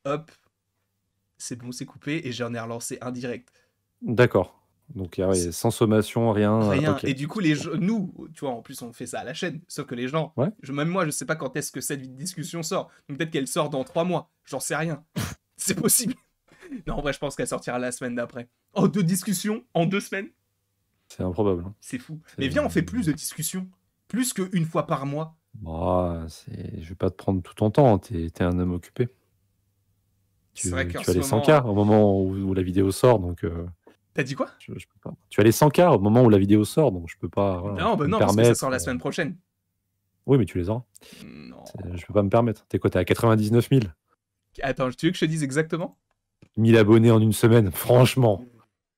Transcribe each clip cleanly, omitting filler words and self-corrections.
hop, c'est bon, c'est coupé, et j'en ai relancé un direct. D'accord. Donc, ouais, sans sommation, rien. Rien. Ok. Et du coup, nous, tu vois, en plus, on fait ça à la chaîne. Sauf que les gens, Ouais. même moi, je sais pas quand est-ce que cette discussion sort. Donc peut-être qu'elle sort dans 3 mois. J'en sais rien. C'est possible. Non, en vrai, je pense qu'elle sortira la semaine d'après. Oh, 2 discussions en 2 semaines. C'est improbable. Hein. C'est fou. Mais viens, on fait plus de discussions. Plus qu'une fois par mois. Bah, je vais pas te prendre tout ton temps. T'es un homme occupé. C'est vrai qu'en Tu as ce les moment. 100K au moment où la vidéo sort, donc T'as dit quoi? je peux pas. Tu as les 100K au moment où la vidéo sort, donc je peux pas. Voilà, je Non, peux bah me non, parce que ça permettre. sort la semaine prochaine. Oui, mais tu les auras. Non. Je peux pas me permettre. T'es quoi? T'es à 99 000? Attends, tu veux que je te dise exactement? 1000 abonnés en une semaine. Franchement.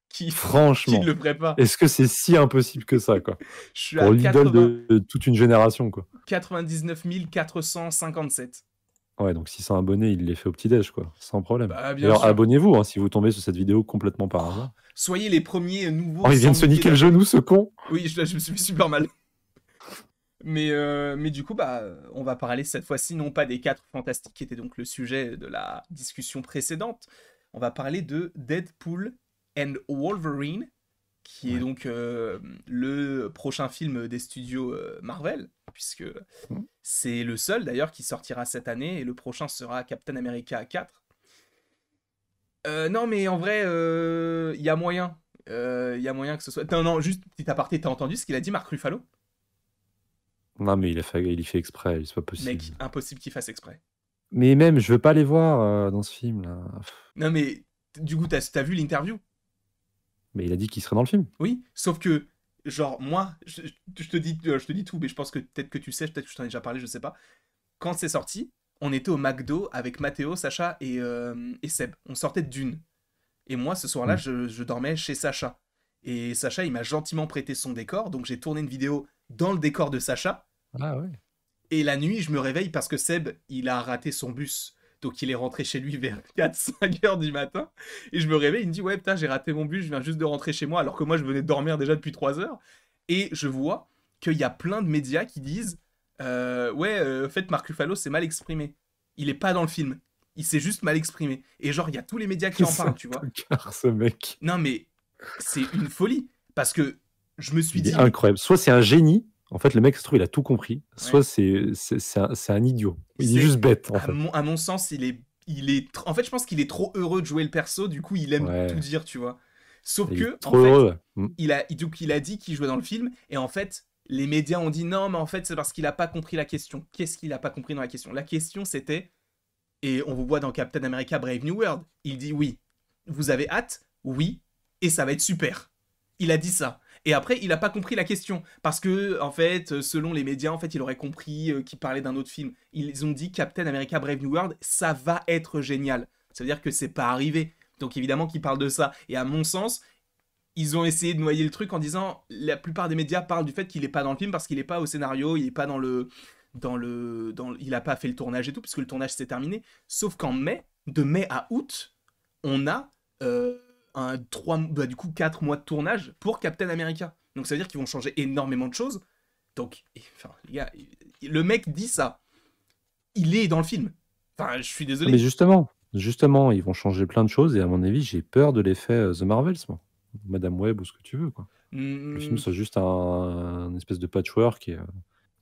Qui, qui ne Franchement. le ferait pas? Est-ce que c'est si impossible que ça, quoi? Je suis à Pour l'idole de toute une génération, quoi. 99 457. Ouais, donc 600 abonnés, il les fait au petit-déj, quoi. Sans problème. Bah, bien D'ailleurs, sûr. abonnez-vous, hein, si vous tombez sur cette vidéo complètement par hasard. Soyez les premiers nouveaux Oh, il vient de 100 se 000 niquer le abonnés. genou, ce con! Oui, je me suis mis super mal. Mais du coup, bah, on va parler cette fois-ci non pas des 4 fantastiques qui étaient donc le sujet de la discussion précédente. On va parler de Deadpool and Wolverine, qui est Ouais. donc le prochain film des studios Marvel, puisque Mm. c'est le seul d'ailleurs qui sortira cette année, et le prochain sera Captain America 4. Non, mais en vrai, il y a moyen. Il y a moyen que ce soit. Non, juste petit aparté, t'as entendu ce qu'il a dit, Marc Ruffalo? Non, mais il y fait exprès, c'est pas Mec, possible. impossible qu'il fasse exprès. Mais même, je veux pas les voir dans ce film-là. Non, mais du coup, t'as vu l'interview? Mais il a dit qu'il serait dans le film. Oui, sauf que, genre, moi, je te dis tout, mais je pense que peut-être que tu sais, peut-être que je t'en ai déjà parlé, je sais pas. Quand c'est sorti, on était au McDo avec Mathéo, Sacha et Seb. On sortait de Dune. Et moi, ce soir-là, Mm. je dormais chez Sacha. Et Sacha, il m'a gentiment prêté son décor, donc j'ai tourné une vidéo dans le décor de Sacha. Ah ouais. Et la nuit, je me réveille parce que Seb, il a raté son bus. Donc il est rentré chez lui vers 4-5 heures du matin. Et je me réveille, il me dit ouais putain j'ai raté mon bus, je viens juste de rentrer chez moi alors que moi je venais de dormir déjà depuis 3 heures. Et je vois qu'il y a plein de médias qui disent ouais en fait Marc Ruffalo s'est mal exprimé. Il est pas dans le film. Il s'est juste mal exprimé. Et genre il y a tous les médias qui en C'est un parlent, tu vois. tocard, ce mec. Non mais c'est une folie. Parce que je me suis Il est dit mais incroyable. Soit c'est un génie, en fait, le mec, se trouve, il a tout compris. ouais. Soit c'est un idiot. Il est C'est juste bête, en à fait. mon sens, en fait, je pense qu'il est trop heureux de jouer le perso, du coup, il aime tout Ouais. dire, tu vois. Sauf Il est que, en trop fait, heureux. Mm. il a dit qu'il jouait dans le film, et en fait, les médias ont dit non, mais en fait, c'est parce qu'il a pas compris la question. Qu'est-ce qu'il a pas compris dans la question? La question, c'était, et on vous voit dans Captain America Brave New World, il dit oui. Vous avez hâte? Oui. Et ça va être super. Il a dit ça. Et après, il a pas compris la question. Parce que, en fait, selon les médias, en fait, il aurait compris qu'il parlait d'un autre film. Ils ont dit Captain America Brave New World, ça va être génial. Ça veut dire que c'est pas arrivé. Donc évidemment qu'il parle de ça. Et à mon sens, ils ont essayé de noyer le truc en disant la plupart des médias parlent du fait qu'il est pas dans le film parce qu'il est pas au scénario, il est pas il a pas fait le tournage et tout, puisque le tournage s'est terminé. Sauf qu'en mai, de mai à août, on a du coup 4 mois de tournage pour Captain America. Donc ça veut dire qu'ils vont changer énormément de choses. Donc, enfin, les gars, le mec dit ça. Il est dans le film. Enfin, je suis Ah, mais désolé. justement, ils vont changer plein de choses et à mon avis, j'ai peur de l'effet The Marvels, moi. Madame Web ou ce que tu veux, quoi. Que le film Hmm, soit juste un espèce de patchwork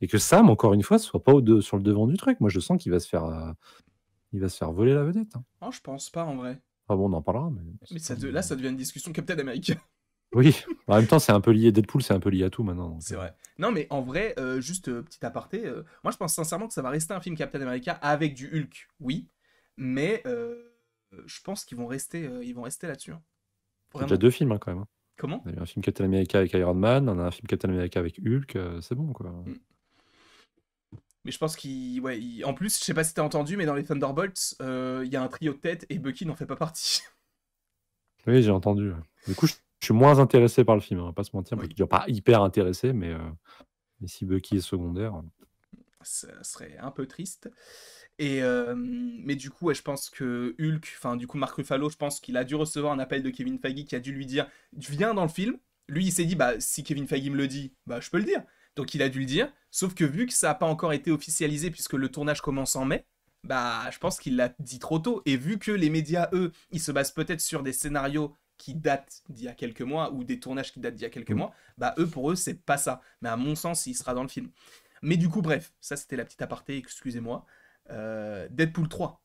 et que Sam, encore une fois, soit pas sur le devant du truc. Moi, je sens il va se faire voler la vedette. Hein. oh, je pense pas en vrai. Ah bon, on en parlera, mais Mais c'est pas là, ça devient une discussion Captain America. Oui, en même temps, c'est un peu lié. Deadpool, c'est un peu lié à tout maintenant. Donc, C'est vrai. Non, mais en vrai, juste petit aparté, moi je pense sincèrement que ça va rester un film Captain America avec du Hulk, oui, mais je pense ils vont rester là-dessus. Hein. il y a déjà Vraiment. 2 films, hein, quand même. Hein. Comment? On a eu un film Captain America avec Iron Man, on a un film Captain America avec Hulk, c'est bon, quoi. Mm. Mais je pense en plus, je sais pas si t'as entendu, mais dans les Thunderbolts, il y a un trio de tête et Bucky n'en fait pas partie. Oui, j'ai entendu. Ouais. Du coup, je suis moins intéressé par le film, on va pas se mentir. Oui. Je veux dire, pas hyper intéressé, mais si Bucky est secondaire. Ça serait un peu triste. Mais du coup, ouais, je pense que Hulk, enfin du coup Mark Ruffalo, je pense qu'il a dû recevoir un appel de Kevin Feige qui a dû lui dire viens dans le film. Lui, il s'est dit bah si Kevin Feige me le dit, bah je peux le dire. Donc il a dû le dire. Sauf que vu que ça n'a pas encore été officialisé puisque le tournage commence en mai, Bah, je pense qu'il l'a dit trop tôt. Et vu que les médias, eux, ils se basent peut-être sur des scénarios qui datent d'il y a quelques mois ou des tournages qui datent d'il y a quelques Mm. mois, bah eux, pour eux, c'est pas ça. Mais à mon sens, il sera dans le film. Mais du coup, bref, ça c'était la petite aparté, excusez-moi. Deadpool 3.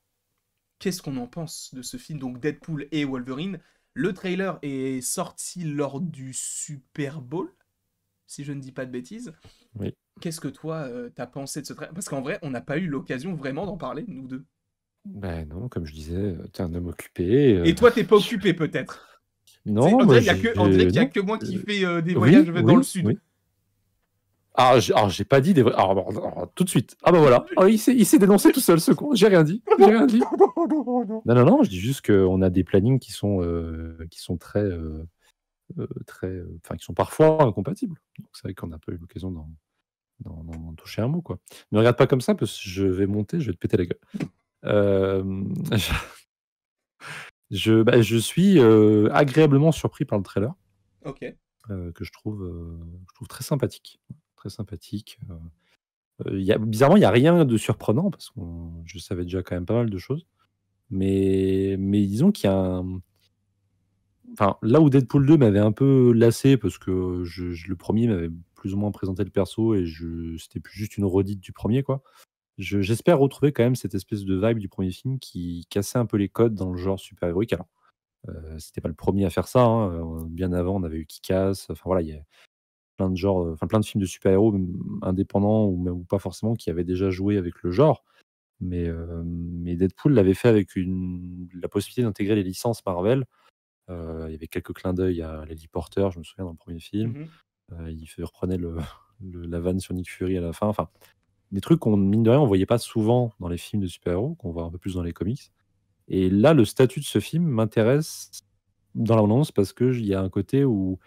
Qu'est-ce qu'on en pense de ce film? Donc Deadpool et Wolverine. Le trailer est sorti lors du Super Bowl, si je ne dis pas de bêtises. Oui. Qu'est-ce que toi, t'as pensé de ce trailer? Parce qu'en vrai, on n'a pas eu l'occasion vraiment d'en parler, nous deux. Ben non, comme je disais, t'es un homme occupé. Et toi, t'es pas occupé peut-être. Non, On moi dirait qu'il y a non. que moi qui fais des voyages Oui, dans le oui, sud. oui. Alors, j'ai pas dit des vrais. Alors, tout de suite. Ah bah voilà. Ah, il s'est dénoncé tout seul, ce con. J'ai rien dit. J'ai rien dit. Non. Je dis juste qu'on a des plannings qui sont très, enfin, qui sont parfois incompatibles. Donc c'est vrai qu'on n'a pas eu l'occasion d'en toucher un mot, quoi. Ne regarde pas comme ça parce que je vais monter, je vais te péter la gueule. Euh, je suis agréablement surpris par le trailer, Ok. que je trouve très sympathique. Très sympathique. Bizarrement, il n'y a rien de surprenant parce que je savais déjà quand même pas mal de choses. Mais disons qu'il y a enfin, là où Deadpool 2 m'avait un peu lassé parce que le premier m'avait plus ou moins présenté le perso et c'était plus juste une redite du premier, quoi. J'espère retrouver quand même cette espèce de vibe du premier film qui cassait un peu les codes dans le genre super-héroïque. Alors, c'était pas le premier à faire ça, hein, bien avant, on avait eu Kick-Ass, enfin voilà, il y a plein de genres, enfin plein de films de super-héros, indépendants ou pas forcément, qui avaient déjà joué avec le genre. Mais Deadpool l'avait fait avec la possibilité d'intégrer les licences Marvel. Il y avait quelques clins d'œil à Lily Porter, je me souviens, dans le premier film. Mhm. Il reprenait la vanne sur Nick Fury à la fin. Enfin, des trucs qu'on, mine de rien, on voyait pas souvent dans les films de super-héros, qu'on voit un peu plus dans les comics. Et là, le statut de ce film m'intéresse dans la bande-annonce parce qu'il y a un côté où,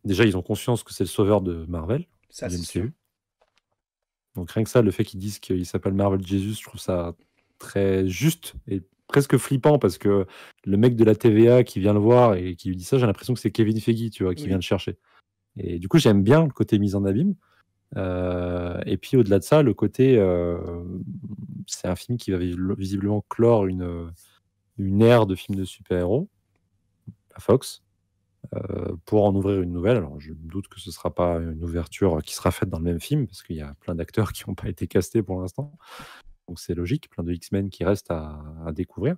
déjà, ils ont conscience que c'est le sauveur de Marvel, Ça, du c'est sûr. MCU. Donc rien que ça, le fait qu'ils disent qu'il s'appelle Marvel Jesus, je trouve ça très juste et presque flippant parce que le mec de la TVA qui vient le voir et qui lui dit ça, j'ai l'impression que c'est Kevin Feige, tu vois, qui vient Oui. le chercher. Et du coup, j'aime bien le côté mise en abîme. Et puis au-delà de ça, le côté, c'est un film qui va visiblement clore une ère de films de super-héros, à Fox, pour en ouvrir une nouvelle. Alors je me doute que ce ne sera pas une ouverture qui sera faite dans le même film, parce qu'il y a plein d'acteurs qui n'ont pas été castés pour l'instant. Donc c'est logique, plein de X-Men qui restent à découvrir.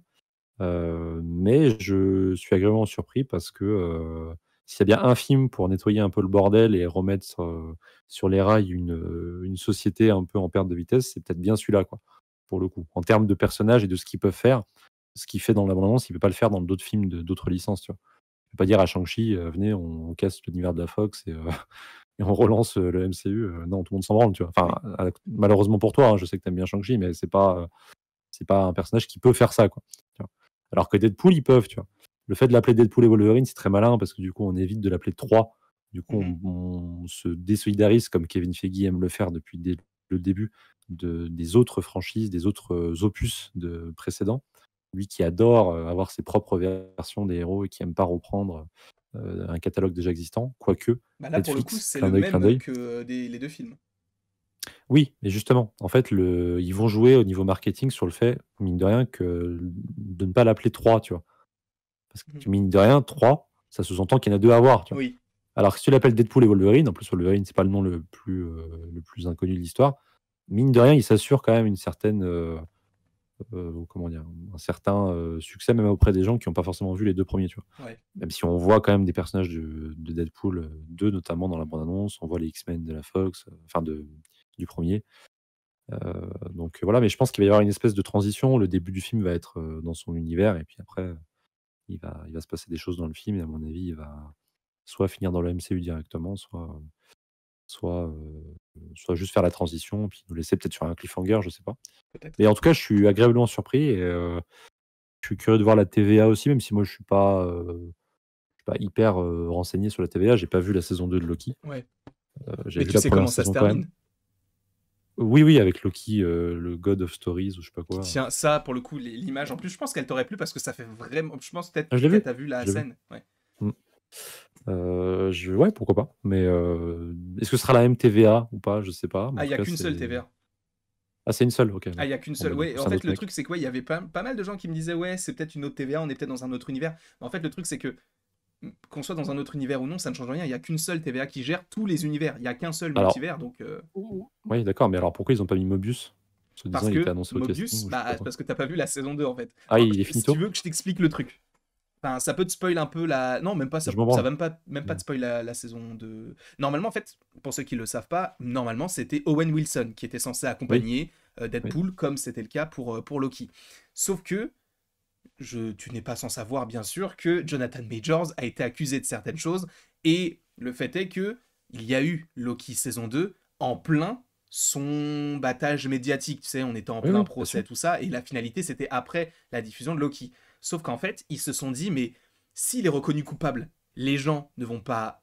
Mais je suis agréablement surpris parce que s'il y a bien un film pour nettoyer un peu le bordel et remettre sur les rails une société un peu en perte de vitesse, c'est peut-être bien celui-là, quoi, pour le coup. En termes de personnages et de ce qu'ils peuvent faire, ce qu'il fait dans la bande-annonce, il ne peut pas le faire dans d'autres films d'autres licences, tu vois. Il ne peut pas dire à Shang-Chi, venez, on casse l'univers de la Fox et, et on relance le MCU. Non, tout le monde s'en branle, tu vois. Enfin, Oui. malheureusement pour toi, hein, je sais que tu aimes bien Shang-Chi, mais c'est pas un personnage qui peut faire ça, quoi. Tu vois. Alors que Deadpool, ils peuvent, tu vois. Le fait de l'appeler Deadpool et Wolverine, c'est très malin parce que du coup, on évite de l'appeler 3. Du coup, Mhm. on se désolidarise, comme Kevin Feige aime le faire depuis le début, des autres franchises, des autres opus précédents. Lui qui adore avoir ses propres versions des héros et qui aime pas reprendre un catalogue déjà existant, quoique Bah là, pour le coup, Netflix, c'est clin le d'œil, clin même d'œil. que les deux films. Oui, mais justement, en fait, ils vont jouer au niveau marketing sur le fait, mine de rien, de ne pas l'appeler 3, tu vois. Parce Mhm. que mine de rien, 3, ça sous-entend qu'il y en a 2 à voir, tu vois. Oui. Alors que si tu l'appelles Deadpool et Wolverine, en plus Wolverine, c'est pas le nom le plus inconnu de l'histoire, mine de rien, il s'assure quand même une certaine, comment dire, un certain succès même auprès des gens qui n'ont pas forcément vu les 2 premiers, tu vois. Ouais. Même si on voit quand même des personnages de Deadpool 2, notamment dans la bande-annonce, on voit les X-Men de la Fox, enfin du premier. Donc voilà, mais je pense qu'il va y avoir une espèce de transition. Le début du film va être dans son univers, et puis après, il va se passer des choses dans le film, et à mon avis, il va soit finir dans le MCU directement, soit juste faire la transition, puis nous laisser peut-être sur un cliffhanger, je sais pas. Peut-être. Mais en tout cas, je suis agréablement surpris, et je suis curieux de voir la TVA aussi, même si moi je suis pas hyper renseigné sur la TVA. J'ai pas vu la saison 2 de Loki. Ouais. J'ai Mais vu tu la sais première comment ça se saison quand même. termine. Oui, oui, avec Loki, le God of Stories ou je sais pas Qui quoi. tient ça, pour le coup, l'image. En plus, je pense qu'elle t'aurait plu parce que ça fait vraiment. Je pense peut-être Ah, je l'ai qu'elle vu, t'a vu la je l'ai vu. scène. Ouais. Mmh. Ouais, pourquoi pas. Mais est-ce que ce sera la même TVA ou pas? Je sais pas. Mais Ah, en il tout n'y a cas, qu'une c'est. seule TVA. Ah, c'est une seule, ok. Ah, il y a qu'une Bon, seule. bah, du Ouais, coup, en c'est un fait, autre le mec. truc, c'est quoi? Il y avait pas mal de gens qui me disaient, ouais, c'est peut-être une autre TVA, on est peut-être dans un autre univers. Mais en fait, le truc, c'est que qu'on soit dans un autre univers ou non, ça ne change rien. Il y a qu'une seule TVA qui gère tous les univers. Il y a qu'un seul Alors, multivers, donc oui, d'accord, mais alors pourquoi ils ont pas mis Mobius? Se disant, parce il était que annoncé au casting Mobius, ou je sais pas bah quoi. parce que t'as pas vu la saison 2 en fait. Ah, Enfin, il est si tu finito? veux que je t'explique le truc. Enfin, ça peut te spoil un peu la. Non, même pas, Je m'en ça branle. va même pas te spoil la saison 2. Normalement, en fait, pour ceux qui le savent pas, normalement, c'était Owen Wilson qui était censé Oui, accompagner oui. Deadpool, comme c'était le cas pour Loki. Sauf que, tu n'es pas sans savoir, bien sûr, que Jonathan Majors a été accusé de certaines choses, et le fait est que il y a eu Loki saison 2 en plein son battage médiatique, tu sais, on était en Oui, plein oui, bien sûr. procès, tout ça, et la finalité, c'était après la diffusion de Loki. Sauf qu'en fait, ils se sont dit, mais s'il est reconnu coupable, les gens ne vont pas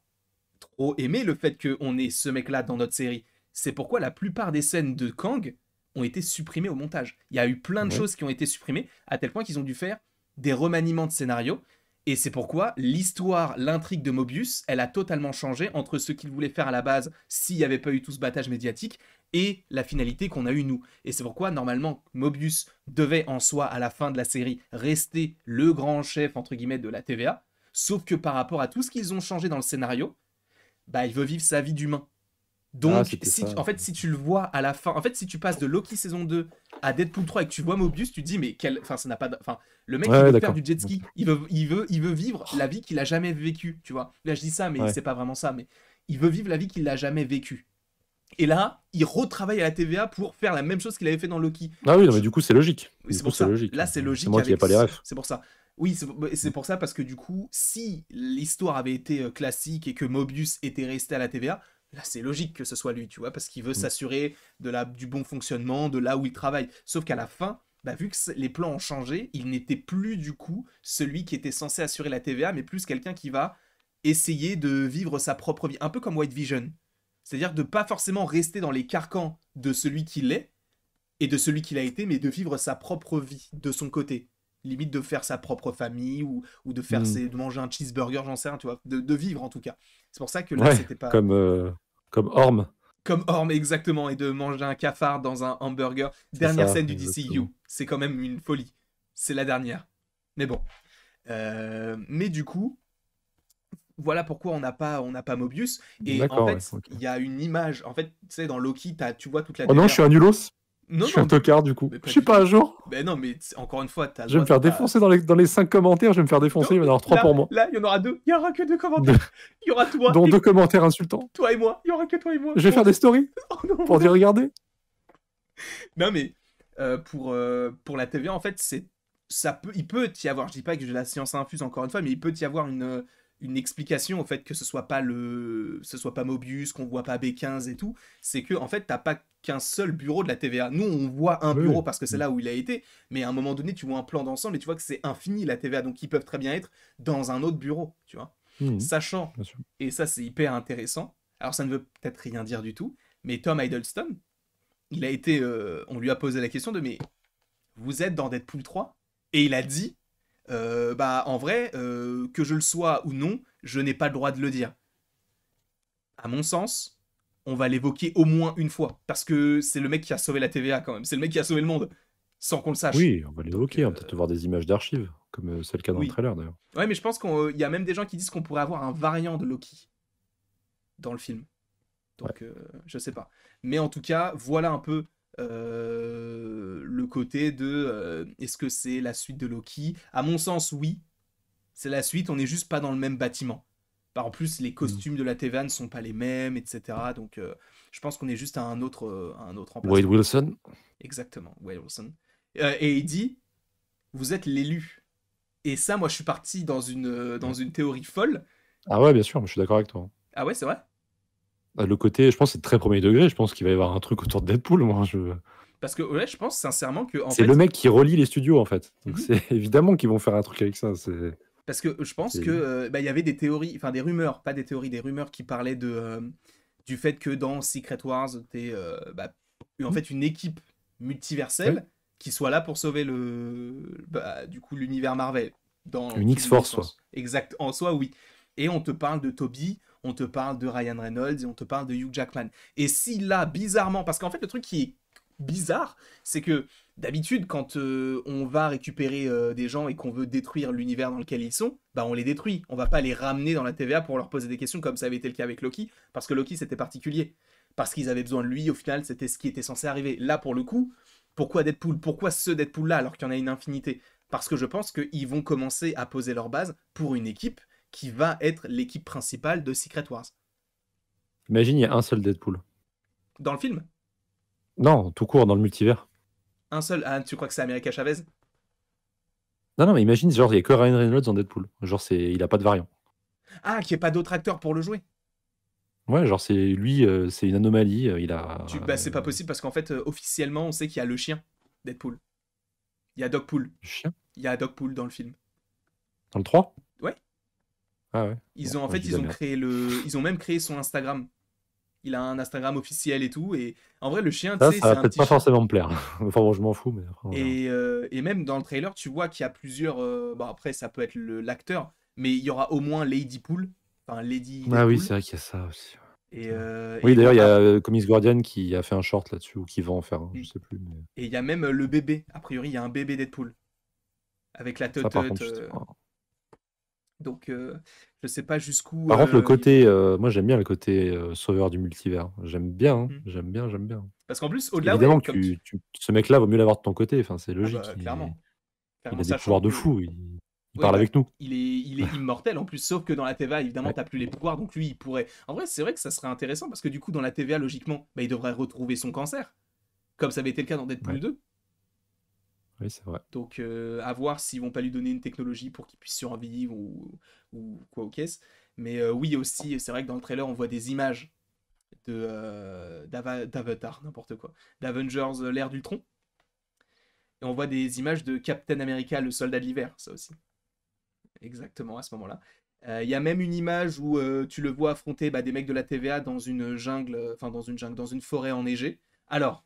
trop aimer le fait qu'on ait ce mec-là dans notre série. C'est pourquoi la plupart des scènes de Kang ont été supprimées au montage. Il y a eu plein de Oui. choses qui ont été supprimées, à tel point qu'ils ont dû faire des remaniements de scénario. Et c'est pourquoi l'histoire, l'intrigue de Mobius, elle a totalement changé entre ce qu'ils voulaient faire à la base s'il n'y avait pas eu tout ce battage médiatique et la finalité qu'on a eue nous. Et c'est pourquoi, normalement, Mobius devait en soi, à la fin de la série, rester le grand chef, entre guillemets, de la TVA. Sauf que par rapport à tout ce qu'ils ont changé dans le scénario, bah, il veut vivre sa vie d'humain. Ah, Donc, c'était ça. en fait, si tu le vois à la fin, en fait, si tu passes de Loki saison 2 à Deadpool 3 et que tu vois Mobius, tu te dis, mais enfin, ça n'a pas. Enfin, le mec, Ouais, il ouais, veut faire d'accord. du jet ski. Il veut vivre la vie qu'il a jamais vécue, tu vois. Là, je dis ça, mais Ouais. c'est pas vraiment ça. Mais il veut vivre la vie qu'il a jamais vécue. Et là, il retravaille à la TVA pour faire la même chose qu'il avait fait dans Loki. Ah oui, non, mais Je- du coup, c'est logique. Oui, Du c'est coup, pour c'est ça. logique. Là, c'est C'est logique moi qui n'ai avec. pas les refs. C'est pour ça. Oui, c'est pour ça parce que du coup, si l'histoire avait été classique et que Mobius était resté à la TVA, là, c'est logique que ce soit lui, tu vois, parce qu'il veut Mm. s'assurer du bon fonctionnement, de là où il travaille. Sauf qu'à la fin, bah, vu que les plans ont changé, il n'était plus du coup celui qui était censé assurer la TVA, mais plus quelqu'un qui va essayer de vivre sa propre vie. Un peu comme White Vision. C'est-à-dire de pas forcément rester dans les carcans de celui qu'il est et de celui qu'il a été, mais de vivre sa propre vie de son côté. Limite de faire sa propre famille ou de Mm. de manger un cheeseburger, j'en sais rien, tu vois. De vivre en tout cas. C'est pour ça que là, Ouais, c'était pas comme Orm. comme Orm exactement et de manger un cafard dans un hamburger. C'est Dernière ça, scène du DCU. exactement. C'est quand même une folie. C'est la dernière. Mais bon. Mais du coup, voilà pourquoi on n'a pas Mobius. Et en D'accord, ouais. fait, Ok. il y a une image. En fait, tu sais, dans Loki, tu vois toute la Oh non, je TVA. suis un nulos. Je Non, suis un non, tocard, du coup. mais Je pas suis du pas à tout. jour. Ben non, mais encore une fois, t'as le Je vais droit me de faire pas. défoncer dans les 5 commentaires. Je vais me faire défoncer. Non, Il va y en avoir 3 là, pour moi. là, il y en aura deux. Il y aura que deux De- commentaires. Il y aura toi dont et 2 commentaires insultants. toi et moi. Il y aura que toi et moi. Je vais faire des stories Oh non, pour dire non. regardez. Non, mais pour la TVA, en fait, il peut y avoir. Je dis pas que j'ai la science infuse encore une fois, mais il peut y avoir une explication au fait que ce soit pas Mobius, qu'on voit pas B15 et tout. C'est que en fait, t'as pas qu'un seul bureau de la TVA. Nous, on voit un Oui, bureau parce que c'est oui. là où il a été, mais à un moment donné, tu vois un plan d'ensemble et tu vois que c'est infini la TVA. Donc, ils peuvent très bien être dans un autre bureau, tu vois. Mhm, Sachant, bien sûr. et ça c'est hyper intéressant, alors ça ne veut peut-être rien dire du tout, mais Tom Hiddleston, on lui a posé la question de mais vous êtes dans Deadpool 3? Et il a dit, bah en vrai, que je le sois ou non, je n'ai pas le droit de le dire. À mon sens, on va l'évoquer au moins une fois, parce que c'est le mec qui a sauvé la TVA quand même, c'est le mec qui a sauvé le monde, sans qu'on le sache. Oui, on va Donc, l'évoquer. On va peut-être voir des images d'archives, comme c'est le cas dans le oui. trailer d'ailleurs. Ouais, mais je pense qu'il y a même des gens qui disent qu'on pourrait avoir un variant de Loki dans le film. Ouais. Donc, je sais pas. Mais en tout cas, voilà un peu le côté de est-ce que c'est la suite de Loki? À mon sens, oui, c'est la suite. On n'est juste pas dans le même bâtiment. En plus, les Mhm. costumes de la TVA ne sont pas les mêmes, etc. Donc, je pense qu'on est juste à un autre Wade emplacement. Wilson. Exactement, Wade Wilson. Et il dit, vous êtes l'élu. Et ça, moi, je suis parti dans une théorie folle. Ah ouais, bien sûr, je suis d'accord avec toi. Ah ouais, c'est vrai? Le côté, je pense, c'est très premier degré. Je pense qu'il va y avoir un truc autour de Deadpool. Moi, Parce que ouais, je pense sincèrement que en c'est le fait, mec qui relie les studios en fait. Donc mhm. c'est évidemment qu'ils vont faire un truc avec ça. Parce que je pense C'est que évident. bah, il y avait des théories, enfin des rumeurs, pas des théories, des rumeurs qui parlaient du fait que dans Secret Wars, t'es en fait une équipe Ouais. multiverselle qui soit là pour sauver du coup l'univers Marvel dans Une tous les X-Force, quoi. sens. Exact, en soi oui. Et on te parle de Toby, on te parle de Ryan Reynolds et on te parle de Hugh Jackman. Et si là, bizarrement, parce qu'en fait le truc qui est bizarre, c'est que d'habitude, quand on va récupérer des gens et qu'on veut détruire l'univers dans lequel ils sont, bah on les détruit. On va pas les ramener dans la TVA pour leur poser des questions comme ça avait été le cas avec Loki, parce que Loki c'était particulier. Parce qu'ils avaient besoin de lui, au final c'était ce qui était censé arriver. Là pour le coup, pourquoi Deadpool? Pourquoi ce Deadpool-là alors qu'il y en a une infinité? Parce que je pense qu'ils vont commencer à poser leur base pour une équipe qui va être l'équipe principale de Secret Wars. Imagine, il y a un seul Deadpool. Dans le film, Non, tout court, dans le multivers. un seul. Ah, tu crois que c'est America Chavez? Non, mais imagine, genre, il n'y a que Ryan Reynolds dans Deadpool. Genre, il a pas de variant. Ah, qu'il n'y ait pas d'autres acteurs pour le jouer. Ouais, genre, c'est lui, c'est une anomalie. Il a. Bah, c'est pas possible parce qu'en fait, officiellement, on sait qu'il y a le chien Deadpool. Il y a Dogpool. Chien. Il y a Dogpool dans le film. Dans le 3. Ouais. Ah ouais. Ils Bon, ont en moi, je fait dis de la ils ont merde. créé ils ont même créé son Instagram. Il a un Instagram officiel et tout et en vrai le chien, tu Ça, sais, ça c'est va un peut-être petit pas chien. forcément me plaire. Enfin, bon, je m'en fous, mais après, on verra. Et même dans le trailer, tu vois qu'il y a plusieurs bon après ça peut être l'acteur, mais il y aura au moins Lady Pool, enfin Lady Ah oui, Deadpool c'est vrai qu'il y a ça aussi. et Oui, ils vont d'ailleurs, il y a Comics Guardian qui a fait un short là-dessus, ou qui va en faire un, Mm. je sais plus. Mais... et il y a même le bébé. A priori, il y a un bébé Deadpool avec la Ça, par teuteute. contre, je sais pas. Donc, je sais pas jusqu'où Par contre, le ils vont côté, aller. moi j'aime bien le côté sauveur du multivers. J'aime bien, hein. Mm. J'aime bien, j'aime bien. Parce qu'en plus, Parce au-delà, ouais, qu'évidemment que comme tu. ce mec-là vaut mieux l'avoir de ton côté. Enfin, c'est Ah logique. bah, clairement. Il Clairement, a des sachant pouvoirs de que. fou. Il Oui, parle bah, avec nous. il est immortel en plus, sauf que dans la TVA, évidemment, Ouais. t'as plus les pouvoirs, donc lui, il pourrait. En vrai, c'est vrai que ça serait intéressant parce que du coup, dans la TVA, logiquement, bah, il devrait retrouver son cancer, comme ça avait été le cas dans Deadpool Ouais. 2. Oui, c'est vrai. Donc, à voir s'ils vont pas lui donner une technologie pour qu'il puisse survivre ou quoi au caisse. Mais oui, aussi, c'est vrai que dans le trailer, on voit des images d'Avatar, n'importe quoi, d'Avengers, l'ère d'Ultron. Et on voit des images de Captain America, le soldat de l'hiver, ça aussi. Exactement, à ce moment-là. Il y a même une image où tu le vois affronter des mecs de la TVA dans une jungle, enfin dans une jungle, dans une forêt enneigée. Alors,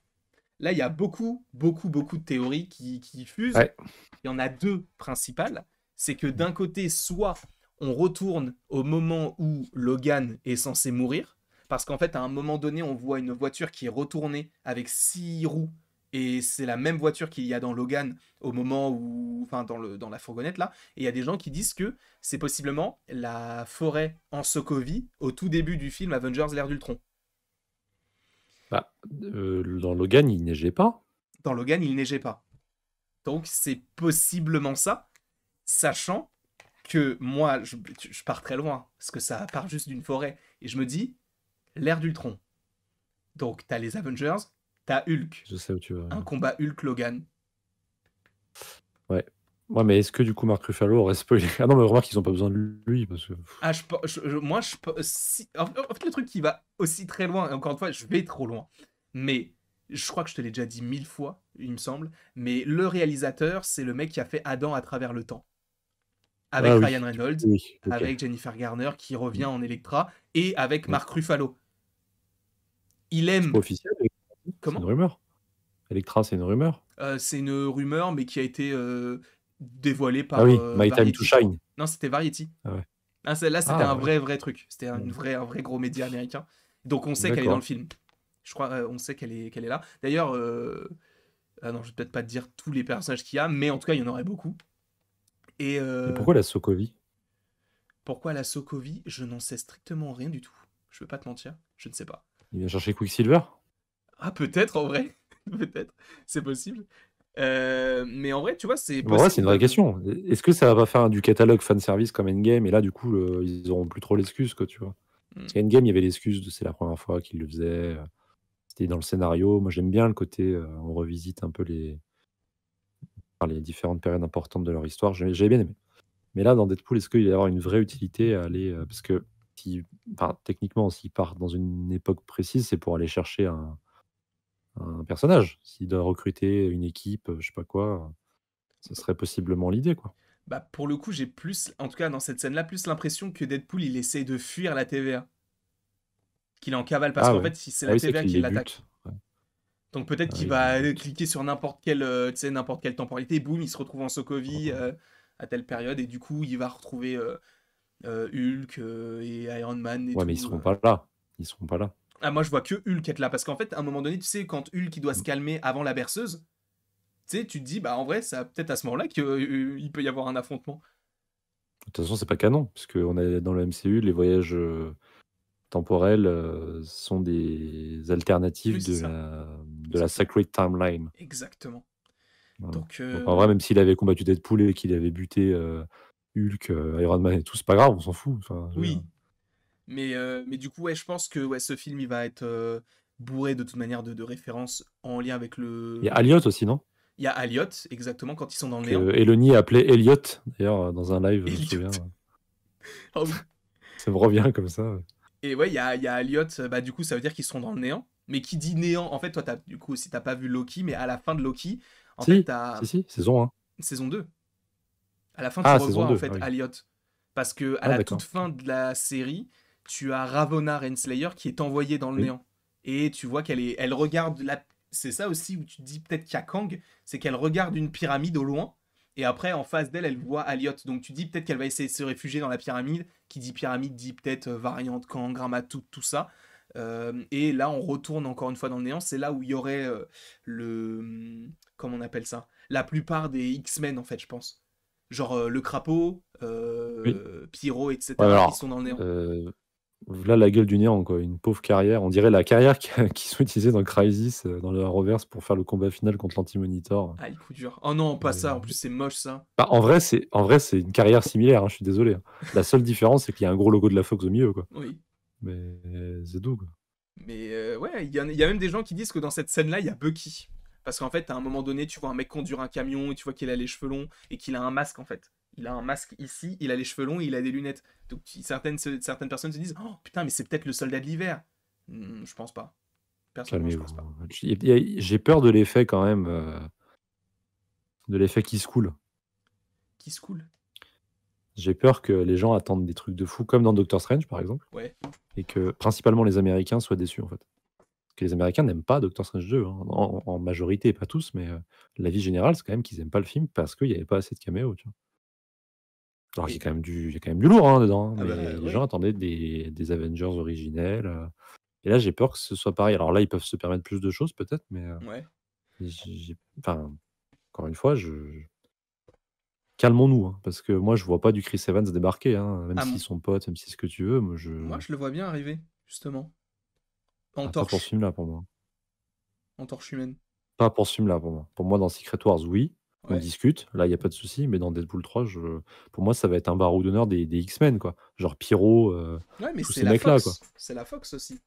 là, il y a beaucoup, beaucoup, beaucoup de théories qui fusent. Ouais. Il y en a deux principales. C'est que d'un côté, soit on retourne au moment où Logan est censé mourir, parce qu'en fait, à un moment donné, on voit une voiture qui est retournée avec 6 roues, et c'est la même voiture qu'il y a dans Logan au moment où, enfin, dans la fourgonnette là. Et il y a des gens qui disent que c'est possiblement la forêt en Sokovie au tout début du film Avengers l'ère d'Ultron. Bah, dans Logan, il neigeait pas. Dans Logan, il neigeait pas. Donc c'est possiblement ça, sachant que moi, je pars très loin, parce que ça part juste d'une forêt, et je me dis, l'ère d'Ultron. Donc t'as les Avengers, t'as Hulk, Je sais où tu veux. un combat Hulk-Logan. Ouais. Ouais, mais est-ce que du coup Mark Ruffalo aurait spoilé? Ah non, mais remarque, ils ont pas besoin de lui parce que. Ah, moi, si, en fait, le truc qui va aussi très loin, et encore une fois, je vais trop loin, mais je crois que je te l'ai déjà dit 1000 fois, il me semble, mais le réalisateur, c'est le mec qui a fait Adam à travers le temps. Avec Ah oui. Ryan Reynolds, Oui. Ok. avec Jennifer Garner qui revient en Elektra, et avec Mm. Mark Ruffalo. Il C'est pas aime. officiel. C'est une Comment? rumeur. Electra, c'est une rumeur. C'est une rumeur, mais qui a été dévoilée Ah par oui, My Time to Variety, je crois. Shine. Non, c'était Variety. Ah ouais. Ah, celle-là, c'était Ah un ouais. vrai truc. C'était un Mm. vrai gros média américain. Donc on sait qu'elle est dans le D'accord. film. Je crois, on sait qu'elle est là. D'ailleurs, ah non, je vais peut-être pas te dire tous les personnages qu'il y a, mais en tout cas, il y en aurait beaucoup. Et Et pourquoi la Sokovie? pourquoi la Sokovie? Je n'en sais strictement rien du tout. Je vais pas te mentir, je ne sais pas. Il vient chercher Quicksilver? Ah, peut-être en vrai. Peut-être. C'est possible. Mais en vrai, tu vois, c'est Bon, ouais, c'est possible. une vraie question. Est-ce que ça va pas faire du catalogue fanservice comme Endgame? Et là, du coup, ils auront plus trop l'excuse, quoi, tu vois. Hmm. Parce qu'Endgame, il y avait l'excuse de c'est la première fois qu'ils le faisaient. C'était dans le scénario. Moi, j'aime bien le côté, on revisite un peu les différentes périodes importantes de leur histoire. J'avais bien aimé. Mais là, dans Deadpool, est-ce qu'il va y avoir une vraie utilité à aller. Parce que, enfin, techniquement, s'ils partent dans une époque précise, c'est pour aller chercher un personnage. S'ils doivent recruter une équipe, je sais pas quoi, ça serait possiblement l'idée, quoi. Bah, pour le coup, j'ai plus, en tout cas dans cette scène-là, plus l'impression que Deadpool, il essaie de fuir la TVA. Qu'il est en cavale, parce Ah qu'en ouais. fait, c'est Ah la oui, c'est TVA qu'il qui les l'attaque. bute. Ouais. Donc peut-être Ah qu'il oui, il les va bute. cliquer sur n'importe quelle temporalité, boum, il se retrouve en Sokovie à telle période, et du coup, il va retrouver Hulk et Iron Man et Ouais, mais ils tout. seront pas là. Ils seront pas là. Ah, moi, je vois que Hulk être là, parce qu'en fait, à un moment donné, tu sais, quand Hulk il doit se calmer avant la berceuse, tu sais, tu te dis, bah en vrai, c'est peut-être à ce moment-là qu'il peut y avoir un affrontement. De toute façon, c'est pas canon, puisque on est dans le MCU, les voyages temporels sont des Oui, alternatives c'est ça, de la exactement. Sacred Timeline. Exactement. Voilà. Donc, Donc en vrai, même s'il avait combattu Deadpool et qu'il avait buté Hulk, Iron Man et tout, c'est pas grave, on s'en fout. Enfin, je veux dire. oui. Mais du coup, ouais, je pense que ouais, ce film, il va être bourré de toute manière de références en lien avec Il y a le... Elliot aussi, non? Il y a Elliot, exactement, quand ils sont dans le néant. Que Eloni appelait Elliot, d'ailleurs, dans un live, je me Elliot. souviens. Ah oui. Ça me revient comme ça. Et ouais, il y a Elliot, bah du coup, ça veut dire qu'ils seront dans le néant. Mais qui dit néant, en fait, toi, du coup, si t'as pas vu Loki, mais à la fin de Loki, en fait, Si, t'as si, saison 1. saison 2. À la fin, tu Ah, saison revois, en 2, ah fait, oui. Elliot. Parce que à Ah, la toute d'accord. Ok. fin de la série, tu as Ravonna Renslayer qui est envoyée dans le Oui. néant. Et tu vois elle regarde la... C'est ça aussi où tu te dis peut-être qu'il y a Kang, c'est qu'elle regarde une pyramide au loin, et après, en face d'elle, elle voit Elliot. Donc tu dis peut-être qu'elle va essayer de se réfugier dans la pyramide. Qui dit pyramide dit peut-être variante, Kang, Ramatout, tout ça. Et là, on retourne encore une fois dans le néant. C'est là où il y aurait comment on appelle ça? La plupart des X-Men, en fait, je pense. Genre le crapaud, Oui. Pyro, Ouais, mais etc. Ils alors, sont dans le néant. là, la gueule du néant, quoi. Une pauvre carrière. On dirait la carrière qui sont utilisées dans Crysis, dans le reverse, pour faire le combat final contre l'Anti-Monitor. Ah, le coup dur. Oh non, pas Et- ça. En plus, c'est moche, ça. Bah, en vrai, c'est une carrière similaire, hein, je suis désolé, hein. La seule différence, c'est qu'il y a un gros logo de la Fox au milieu, quoi. Oui. Mais c'est tout, quoi. Mais ouais, il y a même des gens qui disent que dans cette scène-là, il y a Bucky. Parce qu'en fait, à un moment donné, tu vois un mec conduire un camion et tu vois qu'il a les cheveux longs et qu'il a un masque, en fait. Il a un masque ici, il a les cheveux longs et il a des lunettes. Donc certaines personnes se disent, oh putain, mais c'est peut-être le soldat de l'hiver. Je pense pas. Personnellement, je Calmez-vous. pense pas. J'ai peur de l'effet quand même, de l'effet qui se coule. Qui se coule. J'ai peur que les gens attendent des trucs de fou, comme dans Doctor Strange, par exemple, Ouais. et que principalement les Américains soient déçus, en fait. Parce que les Américains n'aiment pas Doctor Strange 2, hein, en majorité, pas tous, mais l'avis général, c'est quand même qu'ils n'aiment pas le film parce qu'il n'y avait pas assez de caméos, tu vois. Alors Et... il y a quand même du lourd, hein, dedans, hein, Ah mais bah les gens ouais. attendaient des Avengers originels. Et là, j'ai peur que ce soit pareil. Alors là, ils peuvent se permettre plus de choses, peut-être, mais Ouais. enfin, encore une fois, calmons-nous, hein, parce que moi, je vois pas du Chris Evans débarquer, hein, même Ah, s'ils sont potes, même si c'est ce que tu veux. moi, je le vois bien arriver, justement. En Pas pour ce torche. film-là, pour moi. En torche humaine. Pas pour ce film-là, pour moi. Pour moi, dans Secret Wars, oui, on Ouais. discute. Là, il y a pas de souci. Mais dans Deadpool 3, pour moi, ça va être un barreau d'honneur des X-Men, quoi. Genre Pyro, Ouais, mais tous c'est ces la mecs-là, quoi. Fox. C'est la Fox aussi.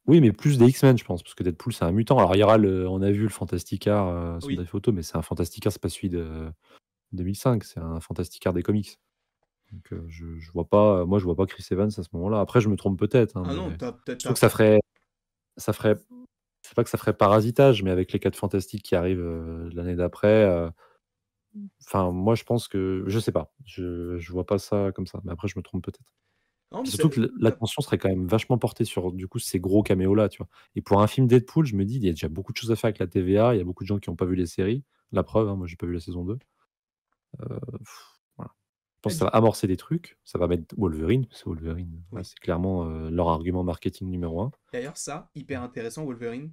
Oui, mais plus des X-Men, je pense, parce que Deadpool, c'est un mutant. Alors, il y aura on a vu le Fantastic-Car sur des Oui. photos, mais c'est un Fantastic-Car, c'est pas celui de 2005, c'est un Fantastic-Car des comics. Donc, je vois pas, moi, je vois pas Chris Evans à ce moment-là. Après, je me trompe peut-être, hein, Ah non, mais t'as peut-être je trouve ta... que ça ferait, c'est pas que ça ferait parasitage, mais avec les 4 Fantastiques qui arrivent l'année d'après, enfin, moi, je pense que, je sais pas, je vois pas ça comme ça, mais après, je me trompe peut-être. Non, mais Puis surtout que l'attention serait quand même vachement portée sur, du coup, ces gros caméos-là, tu vois. Et pour un film Deadpool, je me dis, il y a déjà beaucoup de choses à faire avec la TVA, il y a beaucoup de gens qui n'ont pas vu les séries. La preuve, hein, moi, j'ai pas vu la saison 2. Voilà. Je pense ouais, que ça va amorcer des trucs, ça va mettre Wolverine, parce que Wolverine, là, oui. c'est clairement leur argument marketing numéro un. D'ailleurs, ça, hyper intéressant, Wolverine.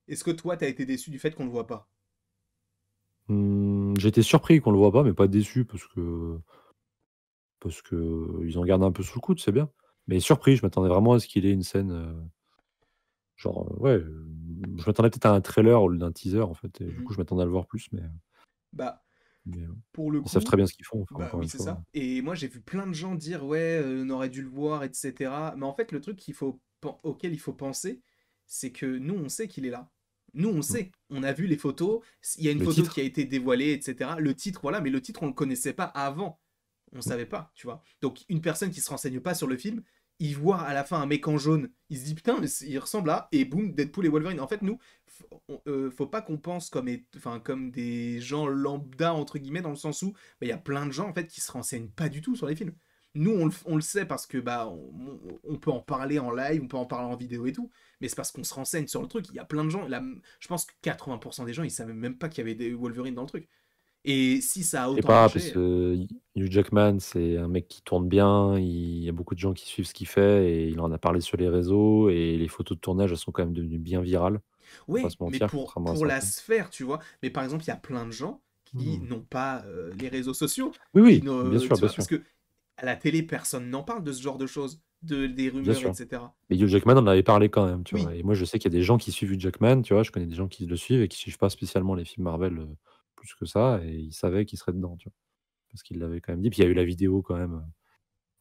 Est-ce que toi, t'as été déçu du fait qu'on le voit pas? J'ai été surpris qu'on le voit pas, mais pas déçu parce que ils en gardent un peu sous le coude, c'est bien. Mais surpris, je m'attendais vraiment à ce qu'il ait une scène, genre, ouais, je m'attendais peut-être à un trailer au lieu d'un teaser, en fait, et du Mhm. coup, je m'attendais à le voir plus, Bah, mais pour le ils savent coup, très bien ce qu'ils font, enfin, bah encore oui, une c'est fois. ça. Et moi, j'ai vu plein de gens dire, ouais, on aurait dû le voir, etc. Mais en fait, le truc auquel il faut penser, c'est que nous, on sait qu'il est là. Nous, on Mmh. sait. On a vu les photos. Il y a une Le photo qui a titre? été dévoilée, etc. Le titre, voilà, mais le titre, on le connaissait pas avant. On Mmh. savait pas, tu vois. Donc, une personne qui se renseigne pas sur le film, il voit à la fin un mec en jaune, il se dit putain, mais il ressemble à, et boum, Deadpool et Wolverine. En fait, nous, faut pas qu'on pense comme des gens lambda, entre guillemets, dans le sens où bah, il y a plein de gens en fait qui se renseignent pas du tout sur les films. Nous, on le sait parce que bah on peut en parler en live, on peut en parler en vidéo et tout, mais c'est parce qu'on se renseigne sur le truc. Il y a plein de gens, là, je pense que 80% des gens ils savaient même pas qu'il y avait des Wolverine dans le truc. Et si ça a Je sais autant pas, parce marché, que Hugh Jackman, c'est un mec qui tourne bien, il y a beaucoup de gens qui suivent ce qu'il fait et il en a parlé sur les réseaux et les photos de tournage, elles sont quand même devenues bien virales, faut pas ouais, se mais mentir, contrairement à pour la certaines. sphère, tu vois. Mais par exemple, il y a plein de gens qui Mmh. n'ont pas les réseaux sociaux, Oui, qui oui, ne, tu bien vois, sûr, parce que à la télé, personne n'en parle de ce genre de choses, des bien rumeurs, sûr. etc. Mais Hugh Jackman en avait parlé quand même, tu vois? Oui, Et moi, je sais qu'il y a des gens qui suivent Hugh Jackman, tu vois? Je connais des gens qui le suivent et qui suivent pas spécialement les films Marvel, plus que ça et ils savaient qu'il serait dedans, tu vois? Parce qu'il l'avait quand même dit. Puis il y a eu la vidéo quand même,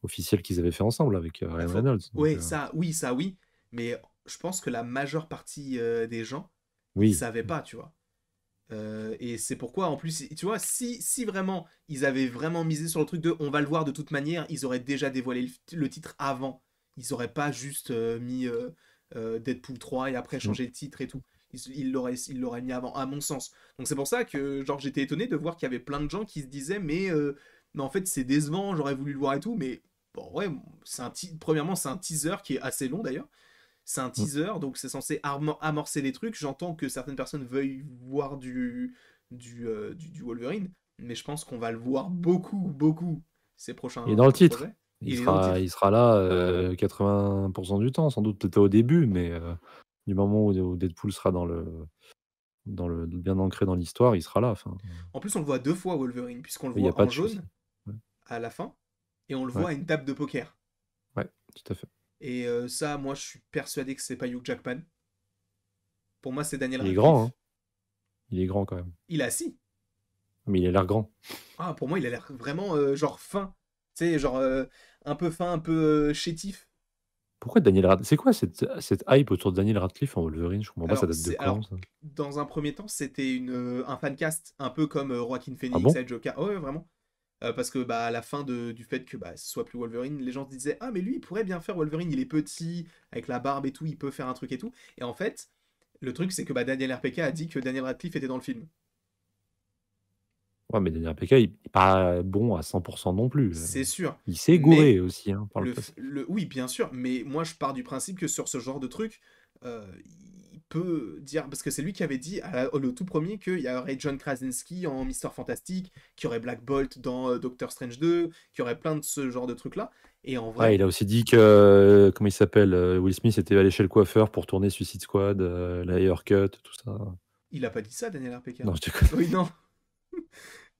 officielle qu'ils avaient fait ensemble avec, bah Ryan faut, Reynolds, donc ouais, ça, oui. Mais je pense que la majeure partie des gens, ils oui. savaient pas, tu vois. Et c'est pourquoi, en plus, tu vois, si vraiment ils avaient vraiment misé sur le truc de on va le voir de toute manière, ils auraient déjà dévoilé le titre avant. Ils auraient pas juste mis Deadpool 3 et après Mmh. changé le titre et tout. Ils l'auraient mis avant, à mon sens. Donc c'est pour ça que, genre, j'étais étonné de voir qu'il y avait plein de gens qui se disaient, mais en fait, c'est décevant, j'aurais voulu le voir et tout. Mais bon, ouais, premièrement, c'est un teaser qui est assez long d'ailleurs. C'est un Mmh. teaser, donc c'est censé amorcer des trucs. J'entends que certaines personnes veuillent voir du Wolverine, mais je pense qu'on va le voir beaucoup, beaucoup ces Il est dans le prochains titre. projets. Il est dans le titre. Il sera là, 80 du temps, sans doute, peut-être au début, mais du moment où Deadpool sera bien ancré dans l'histoire, il sera là, enfin, En plus, on le voit deux fois Wolverine, puisqu'on le il y a voit pas en de souci. jaune Ouais, à la fin, et on le ouais, voit à une table de poker. ouais, tout à fait. Et ça, moi, je suis persuadé que c'est pas Hugh Jackman. Pour moi, c'est Daniel Il est grand, hein. Radcliffe. Il est grand quand même. Il est assis. Mais il a l'air grand. Ah, pour moi, il a l'air vraiment genre fin. Tu sais, genre un peu fin, un peu chétif. Pourquoi Daniel Radcliffe? C'est quoi cette hype autour de Daniel Radcliffe en Wolverine? Je comprends pas, ça Alors, date de quand ça? dans un premier temps, c'était un fancast, un peu comme Joaquin Ah Phoenix bon? et Joker. Oh, ouais, vraiment. Parce que bah, à la fin du fait que bah, ce soit plus Wolverine, les gens se disaient ah mais lui il pourrait bien faire Wolverine, il est petit, avec la barbe et tout, il peut faire un truc et tout. Et en fait, le truc c'est que bah, Daniel RPK a dit que Daniel Radcliffe était dans le film. Ouais, mais Daniel Radcliffe, il est pas bon à 100 non plus, C'est sûr. il s'est Mais gouré aussi, hein, par le passé. oui, bien sûr, mais moi je pars du principe que sur ce genre de truc, il peut dire, parce que c'est lui qui avait dit le tout premier qu'il y aurait John Krasinski en Mister Fantastic, qu'il y aurait Black Bolt dans Doctor Strange 2, qu'il y aurait plein de ce genre de trucs-là. Et en Ouais, vrai, il a aussi dit que, comment il s'appelle, Will Smith était allé chez le coiffeur pour tourner Suicide Squad, la haircut, tout ça. il a pas dit ça, Daniel RPK. Non, je déconne. Oui, non.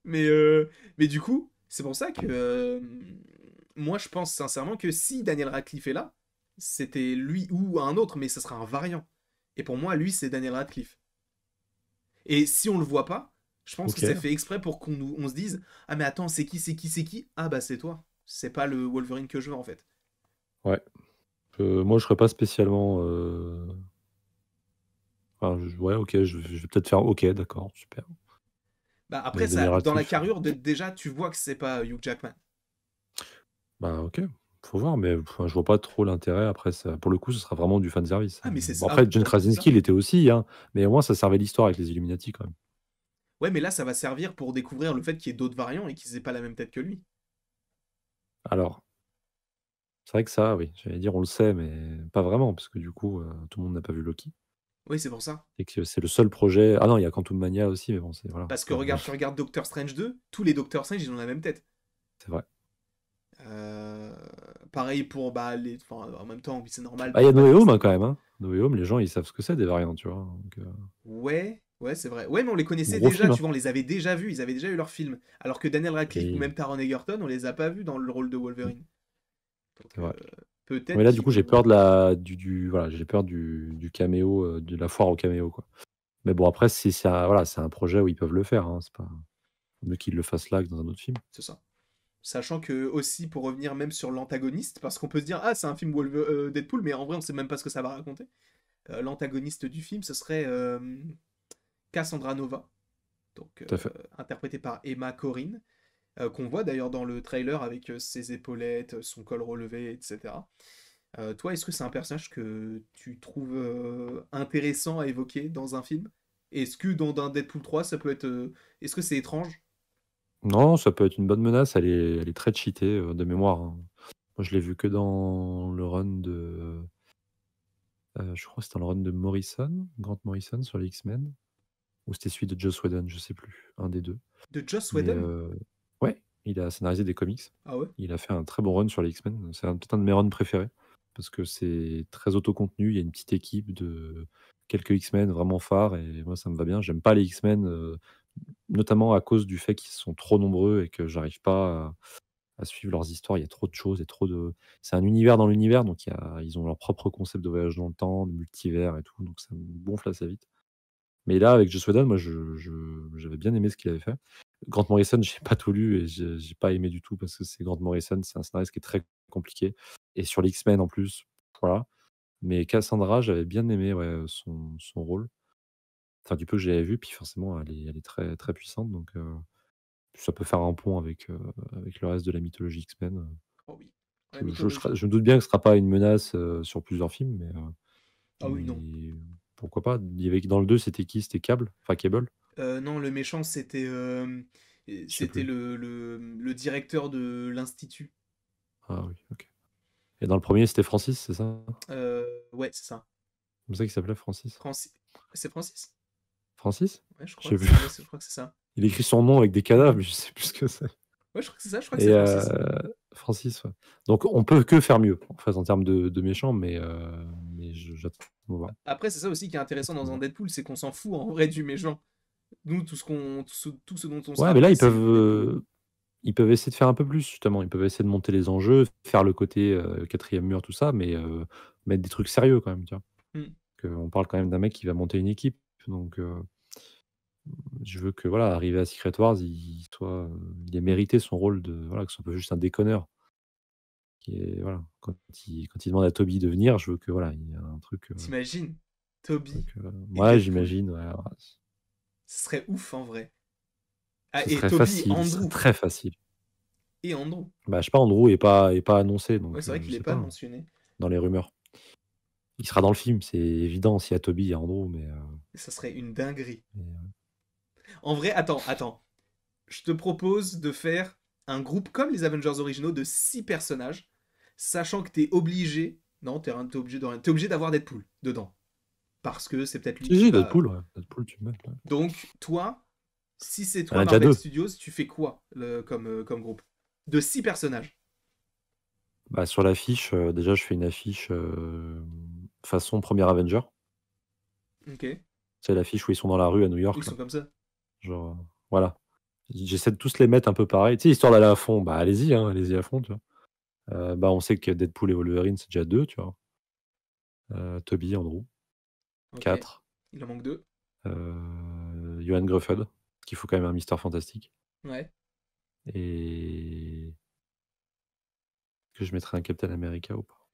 Mais du coup, c'est pour ça que moi je pense sincèrement que si Daniel Radcliffe est là, c'était lui ou un autre, mais ce sera un variant. Et pour moi, lui, c'est Daniel Radcliffe. Et si on le voit pas, je pense que c'est OK, fait exprès pour on se dise ah mais attends, c'est qui, c'est qui, c'est qui? Ah bah c'est toi. C'est pas le Wolverine que je veux en fait. ouais. Moi, je serais pas spécialement, enfin, ouais, OK, je vais peut-être faire OK, d'accord, super. Bah après Mais ça, Daniel dans la Radcliffe, carrure, déjà tu vois que c'est pas Hugh Jackman. bah, OK, faut voir, mais enfin, je vois pas trop l'intérêt. Après ça pour le coup, ce sera vraiment du fanservice, Ah mais c'est bon ça. Ah après oui, John pour moi c'est ça. Krasinski, il était aussi, hein, mais au moins ça servait l'histoire avec les Illuminati quand même. Ouais mais là ça va servir pour découvrir le fait qu'il y ait d'autres variants et qu'ils aient pas la même tête que lui. Alors, c'est vrai que ça, oui, j'allais dire on le sait, mais pas vraiment parce que du coup, tout le monde n'a pas vu Loki Oui c'est pour ça. et que c'est le seul projet ah non, il y a Quantumania aussi, mais bon, c'est voilà, Parce c'est que pas regarde, tu regardes Doctor Strange 2, tous les Doctor Strange ils ont la même tête. c'est vrai. Euh, Pareil pour bah les. Enfin, en même temps, oui, c'est normal Ah, il y pour a No Way Patrick Home, hein, Stewart. quand même, hein. No Way Home, les gens, ils savent ce que c'est des variants, tu vois? Donc, Ouais, ouais, c'est vrai. Ouais, mais on les connaissait gros déjà, film, hein tu vois, on les avait déjà vus, ils avaient déjà eu leur film. Alors que Daniel Radcliffe ou et même Taron Egerton, on les a pas vus dans le rôle de mmh, Wolverine. Donc c'est vrai. peut-être Mais là, du qu'ils coup, j'ai vont. peur de la du voilà, j'ai peur du caméo, de la foire au caméo, quoi. Mais bon, après, si ça voilà, c'est un projet où ils peuvent le faire, hein, c'est pas mieux qu'ils le fassent là que dans un autre film. C'est ça. Sachant que aussi pour revenir même sur l'antagoniste, parce qu'on peut se dire ah c'est un film Deadpool, mais en vrai on sait même pas ce que ça va raconter. L'antagoniste du film ce serait Cassandra Nova, donc Tout à fait. interprétée par Emma Corrin, qu'on voit d'ailleurs dans le trailer avec ses épaulettes, son col relevé, etc. Toi, est-ce que c'est un personnage que tu trouves intéressant à évoquer dans un film? Est-ce que dans un Deadpool 3, ça peut être... Est-ce que c'est étrange? Non, ça peut être une bonne menace, elle est très cheatée, de mémoire, hein. Moi, je l'ai vu que dans le run je crois que c'était dans le run de Morrison, Grant Morrison sur les X-Men ou c'était celui de Joss Whedon, je sais plus, un des deux. De Joss Mais Whedon? ouais, il a scénarisé des comics. Ah ouais? Il a fait un très bon run sur les X-Men. C'est peut-être un de mes runs préférés parce que c'est très autocontenu. Il y a une petite équipe de quelques X-Men vraiment phares et moi ça me va bien. J'aime pas les X-Men, notamment à cause du fait qu'ils sont trop nombreux et que j'arrive pas à suivre leurs histoires. Il y a trop de choses et trop de. C'est un univers dans l'univers, donc ils ont leur propre concept de voyage dans le temps, de multivers et tout, donc ça me gonfle assez vite. Mais là, avec Joss Whedon, moi, j'avais bien aimé ce qu'il avait fait. Grant Morrison, j'ai pas tout lu et j'ai pas aimé du tout parce que c'est Grant Morrison, c'est un scénariste qui est très compliqué. Et sur les X-Men en plus, voilà. Mais Cassandra, j'avais bien aimé ouais, son rôle. Enfin, du peu que j'avais vu, puis forcément, elle est très, très puissante. Donc, ça peut faire un pont avec le reste de la mythologie X-Men. Oh oui. La Je mythologie. me doute bien que ce sera pas une menace sur plusieurs films, Ah oui, non. mais pourquoi pas. Dans le 2, c'était qui? C'était Cable? Enfin, Cable? Non, le méchant, c'était Je sais c'était plus. le directeur de l'Institut. Ah oui, ok. Et dans le premier, c'était Francis, c'est ça? Ouais, c'est ça. C'est comme ça qu'il s'appelait, Francis? Francis. C'est Francis? Francis? Ouais, je Je crois sais que plus. c'est ouais, je crois que c'est ça. Il écrit son nom avec des cadavres, mais je sais plus ce que c'est. Ouais, je crois que c'est ça, je crois que Et c'est Francis. Francis, ouais. Donc on peut que faire mieux, en fait, en termes de méchants, mais j'attends de voir. Après, c'est ça aussi qui est intéressant J'attends de dans un voir. Deadpool, c'est qu'on s'en fout en vrai du méchant. Nous, tout ce dont on se Ouais, mais là, rappelle, c'est lui, Deadpool. ils peuvent essayer de faire un peu plus, justement. Ils peuvent essayer de monter les enjeux, faire le côté quatrième mur, tout ça, mais mettre des trucs sérieux quand même, tu vois. Hmm. On parle quand même d'un mec qui va monter une équipe, donc je veux que voilà, arrivé à Secret Wars, il ait mérité son rôle de voilà, que ce soit pas juste un déconneur. Qui est voilà, quand il demande à Toby de venir, je veux que voilà, il y a un truc, T'imagines? Toby et ouais, Deadpool. j'imagine, ouais, ouais. Ce serait ouf en vrai. Ah, Ce et serait Toby et facile, ce serait Andrew. très facile. Et Andrew. Bah, je sais pas, Andrew est pas annoncé, Ouais, donc c'est vrai je qu'il est sais pas pas, hein, mentionné. dans les rumeurs. Il sera dans le film, c'est évident s'il y a Toby, il y a Andrew, Ça serait une dinguerie. mais En vrai, attends. Je te propose de faire un groupe comme les Avengers originaux de 6 personnages, sachant que t'es obligé. Non, t'es obligé de rien. T'es obligé d'avoir Deadpool dedans. Parce que c'est peut-être lui si, qui si, va. Deadpool, ouais. Deadpool, tu me mets, ouais. Donc, toi, si c'est Il y en toi a déjà Marvel 2. Studios, tu fais quoi comme groupe? De 6 personnages. Bah, sur l'affiche, déjà, je fais une affiche, façon premier Avenger. Ok. Ils C'est l'affiche où ils sont dans la rue à New York, là. sont comme ça. Genre, voilà. J'essaie de tous les mettre un peu pareil. Tu sais, histoire d'aller à fond, bah allez-y, hein, allez-y à fond, tu vois. Bah, on sait que Deadpool et Wolverine, c'est déjà 2, tu vois. Toby, Andrew, Ok. 4. Il en manque 2. Johan Gruffud, parce qu'il faut quand même un Mister Fantastique. Ouais. Et que je mettrais un Captain America ou pas?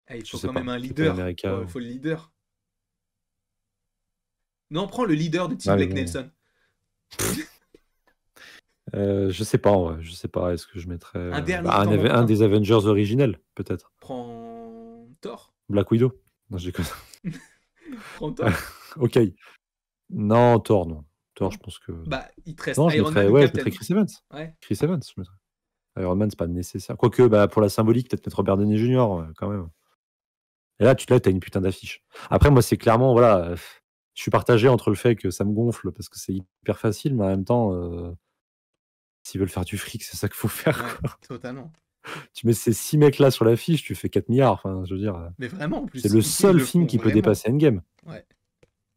Ah, il Je faut sais quand même pas. un Captain leader. America. Faut le leader. Non, prends le leader de Team Ah, mais Black bon. Nelson. Je sais pas, ouais. Je sais pas. Est-ce que je mettrais Un bah, dernier, t'en manques un un. des Avengers originels, peut-être? Prends Thor. Black Widow? Non, je déconne. Prends Thor. Ok. Non, Thor, non. Thor, je Non? pense que. Bah, il te reste Non, Iron Man ou je mettrais Captain. Chris Evans. Ouais. Chris Evans, je mettrais. Iron Man, c'est pas nécessaire. Quoique, bah, pour la symbolique, peut-être mettre Robert Downey Jr., quand même. Et là, t'as une putain d'affiche. Après, moi, c'est clairement, voilà, je suis partagé entre le fait que ça me gonfle parce que c'est hyper facile, mais en même temps, s'ils veulent faire du fric, c'est ça qu'il faut faire, Ouais, quoi. totalement. Tu mets ces 6 mecs-là sur l'affiche, tu fais 4 milliards. Enfin, je veux dire, Mais vraiment, en c'est plus, le du coup, ils seul le film font qui peut vraiment. dépasser Endgame. Ouais.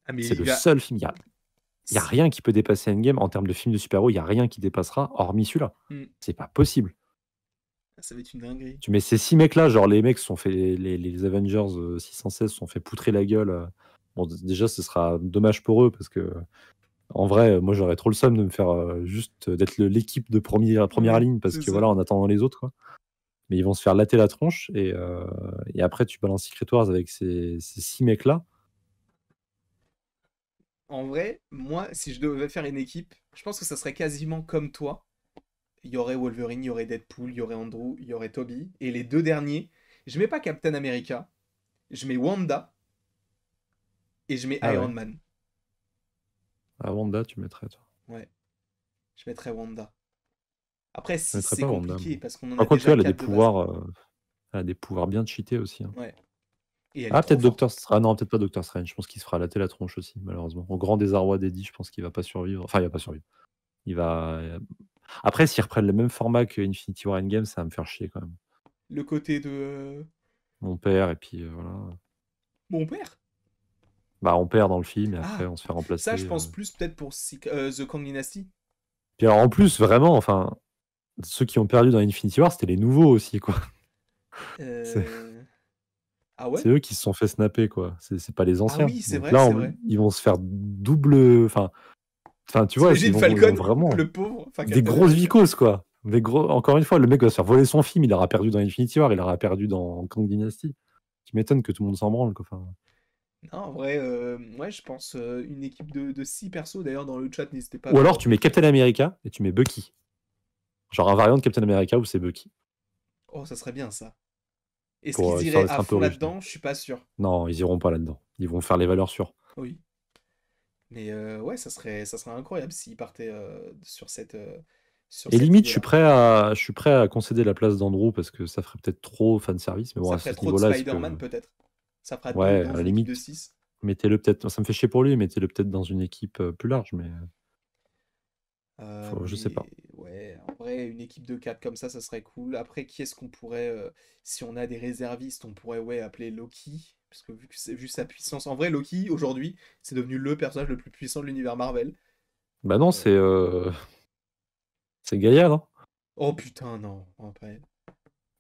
Ah, mais C'est il le va. seul film. Il y a rien qui peut dépasser Endgame en termes de film de super-héros. Il y a rien qui dépassera, hormis celui-là. Hmm. C'est pas possible. Ça va être une dinguerie. Tu mets ces 6 mecs-là, genre les mecs se sont fait, les Avengers 616 se sont fait poutrer la gueule. Bon, déjà, ce sera dommage pour eux parce que, en vrai, moi, j'aurais trop le seum de me faire juste d'être l'équipe de première Ouais, ligne parce c'est que ça. voilà, en attendant les autres, quoi. Mais ils vont se faire latter la tronche et après, tu balances Secret Wars avec ces 6 mecs-là. En vrai, moi, si je devais faire une équipe, je pense que ça serait quasiment comme toi. Il y aurait Wolverine, il y aurait Deadpool, il y aurait Andrew, il y aurait Toby. Et les deux derniers, je mets pas Captain America, je mets Wanda et je mets Ah Iron ouais. Man. À Wanda, tu mettrais, toi. Ouais, je mettrais Wanda. Après, Je 6 mettrais c'est pas Wanda, compliqué moi. parce qu'on en a Par contre, tu déjà vois, 4 de base. elle a des pouvoirs bien cheatés aussi, hein. Ouais. Et elle est Ah, trop peut-être forte. Doctor Strange. Ah non, peut-être pas Doctor Strange. Je pense qu'il se fera latter la tronche aussi, malheureusement. Au grand désarroi d'Eddie, je pense qu'il va pas survivre. Enfin, il va pas survivre. Il va. Après, s'ils reprennent le même format que Infinity War Endgame, ça va me faire chier quand même. Le côté de On perd et puis voilà. mon père. Bah, on perd dans le film et après Ah, on se fait ça, remplacer. je pense plus peut-être pour The Kang Dynasty. Puis alors en plus, vraiment, enfin, ceux qui ont perdu dans Infinity War, c'était les nouveaux aussi, quoi. C'est Ah ouais? c'est eux qui se sont fait snapper, quoi. C'est pas les Ah anciens. oui, c'est Donc vrai, là, c'est vrai. ils vont se faire double. Enfin, tu vois, T'imagines ils vont Falcon, vraiment. le pauvre, enfin Des Captain grosses America. vicoses, quoi. Encore une fois, le mec va se faire voler son film. Il aura perdu dans Infinity War, il aura perdu dans Kang Dynasty. Tu m'étonnes que tout le monde s'en branle, quoi. Enfin, Non, en vrai, ouais, je pense une équipe de 6 persos. D'ailleurs, dans le chat, n'hésitez pas à ou me alors tu dropper. mets Captain America et tu mets Bucky. Genre un variant de Captain America où c'est Bucky. Oh, ça serait bien ça. Est-ce Pour qu'ils histoire iraient à d'être un peu fond original. là-dedans? Je suis pas sûr. Non, ils iront pas là-dedans. Ils vont faire les valeurs sûres. Oui. Mais ouais, ça serait incroyable s'ils partaient sur Et cette limite, idée-là. je suis prêt à concéder la place d'Andrew parce que ça ferait peut-être trop fan service. Mais bon, Ça à ferait ce trop de niveau-là, est-ce que. Spider-Man, peut-être. Ça fera deux Ouais, dans à la une équipe de limite, 6. mettez-le peut-être. Ça me fait chier pour lui, mettez-le peut-être dans une équipe plus large, mais je sais pas. Mais ouais, en vrai, une équipe de 4 comme ça serait cool. Après, qui est-ce qu'on pourrait, si on a des réservistes, on pourrait ouais, appeler Loki. Parce que vu sa puissance. En vrai, Loki, aujourd'hui, c'est devenu le personnage le plus puissant de l'univers Marvel. Bah non, Euh, c'est Gaïa, non? Oh putain, non. Oh, Ah,